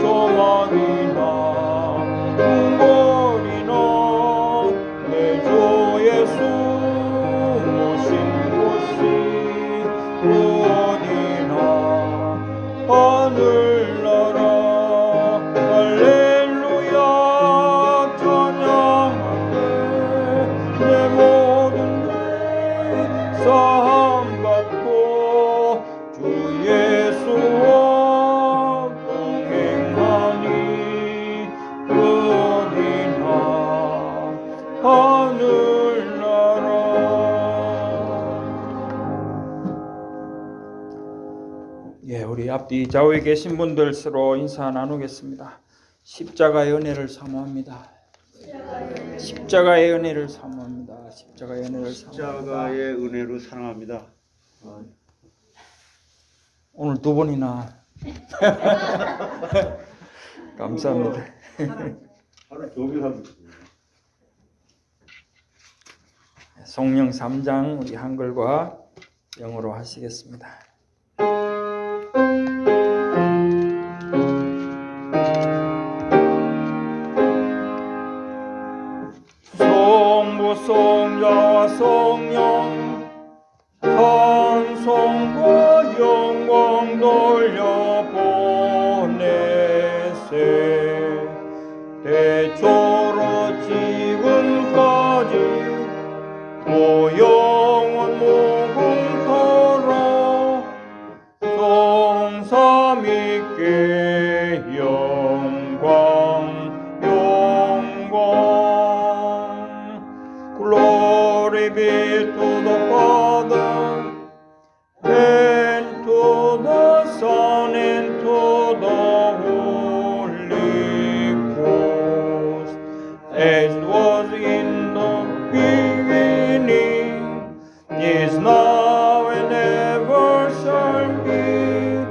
조망이나 궁궐이나 내 주 예수 모신 곳이 그 어디나 하늘나라. 할렐루야 찬양하네. 내 모든 죄 사함받고 주 예수와 동행하니 그 어디나 하늘나라. 예, 우리 앞뒤 좌우에 계신 분들 서로 인사 나누겠습니다. 십자가의 은혜를 사모합니다. 십자가의 은혜를 사모합니다. 십자가의 은혜를 사모합니다. 십자가의 은혜로 사랑합니다. 오늘 두 번이나 감사합니다. 하루 종일 하고 있습니다. 성령 3장 우리 한글과 영어로 하시겠습니다. 성부 성자와 성령 찬송과 영광 돌려보내세 대초로 지금까지 또 영원 무궁토록 성삼위께 영광 Glory be to the Father and to the Son and to the Holy Ghost, as was in the beginning, is now and ever shall be,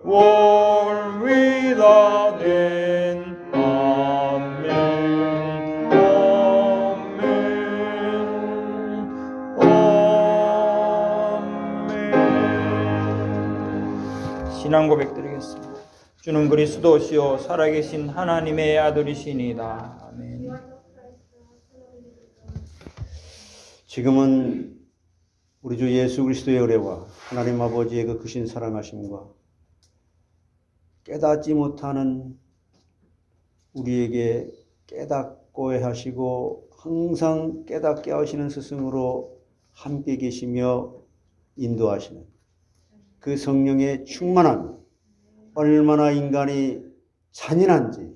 world without end. Amen. 아멘. 신앙 고백드리겠습니다. 주는 그리스도시요 살아계신 하나님의 아들이시니이다. 아멘. 지금은 우리 주 예수 그리스도의 은혜와 하나님 아버지의 그 크신 사랑하심과 깨닫지 못하는 우리에게 깨닫고 하시고 항상 깨닫게 하시는 스승으로 함께 계시며 인도하시는 그 성령의 충만함, 얼마나 인간이 잔인한지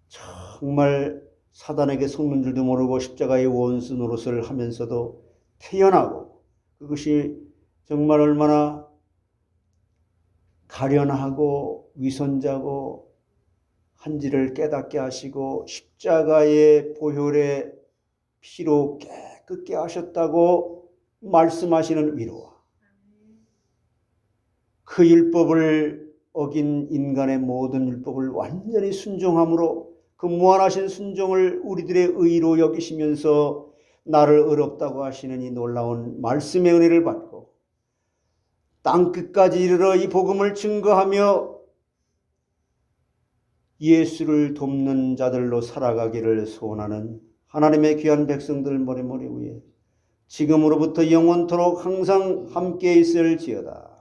정말 사단에게 속는 줄도 모르고 십자가의 원수 노릇을 하면서도 태연하고 그것이 정말 얼마나 가련하고 위선자고 한지를 깨닫게 하시고 십자가의 보혈의 피로 깨끗게 하셨다고 말씀하시는 위로와 그 율법을 어긴 인간의 모든 율법을 완전히 순종함으로 그 무한하신 순종을 우리들의 의로 여기시면서 나를 의롭다고 하시는 이 놀라운 말씀의 은혜를 받고 땅끝까지 이르러 이 복음을 증거하며 예수를 돕는 자들로 살아가기를 소원하는 하나님의 귀한 백성들 머리머리 위에 지금으로부터 영원토록 항상 함께 있을지어다.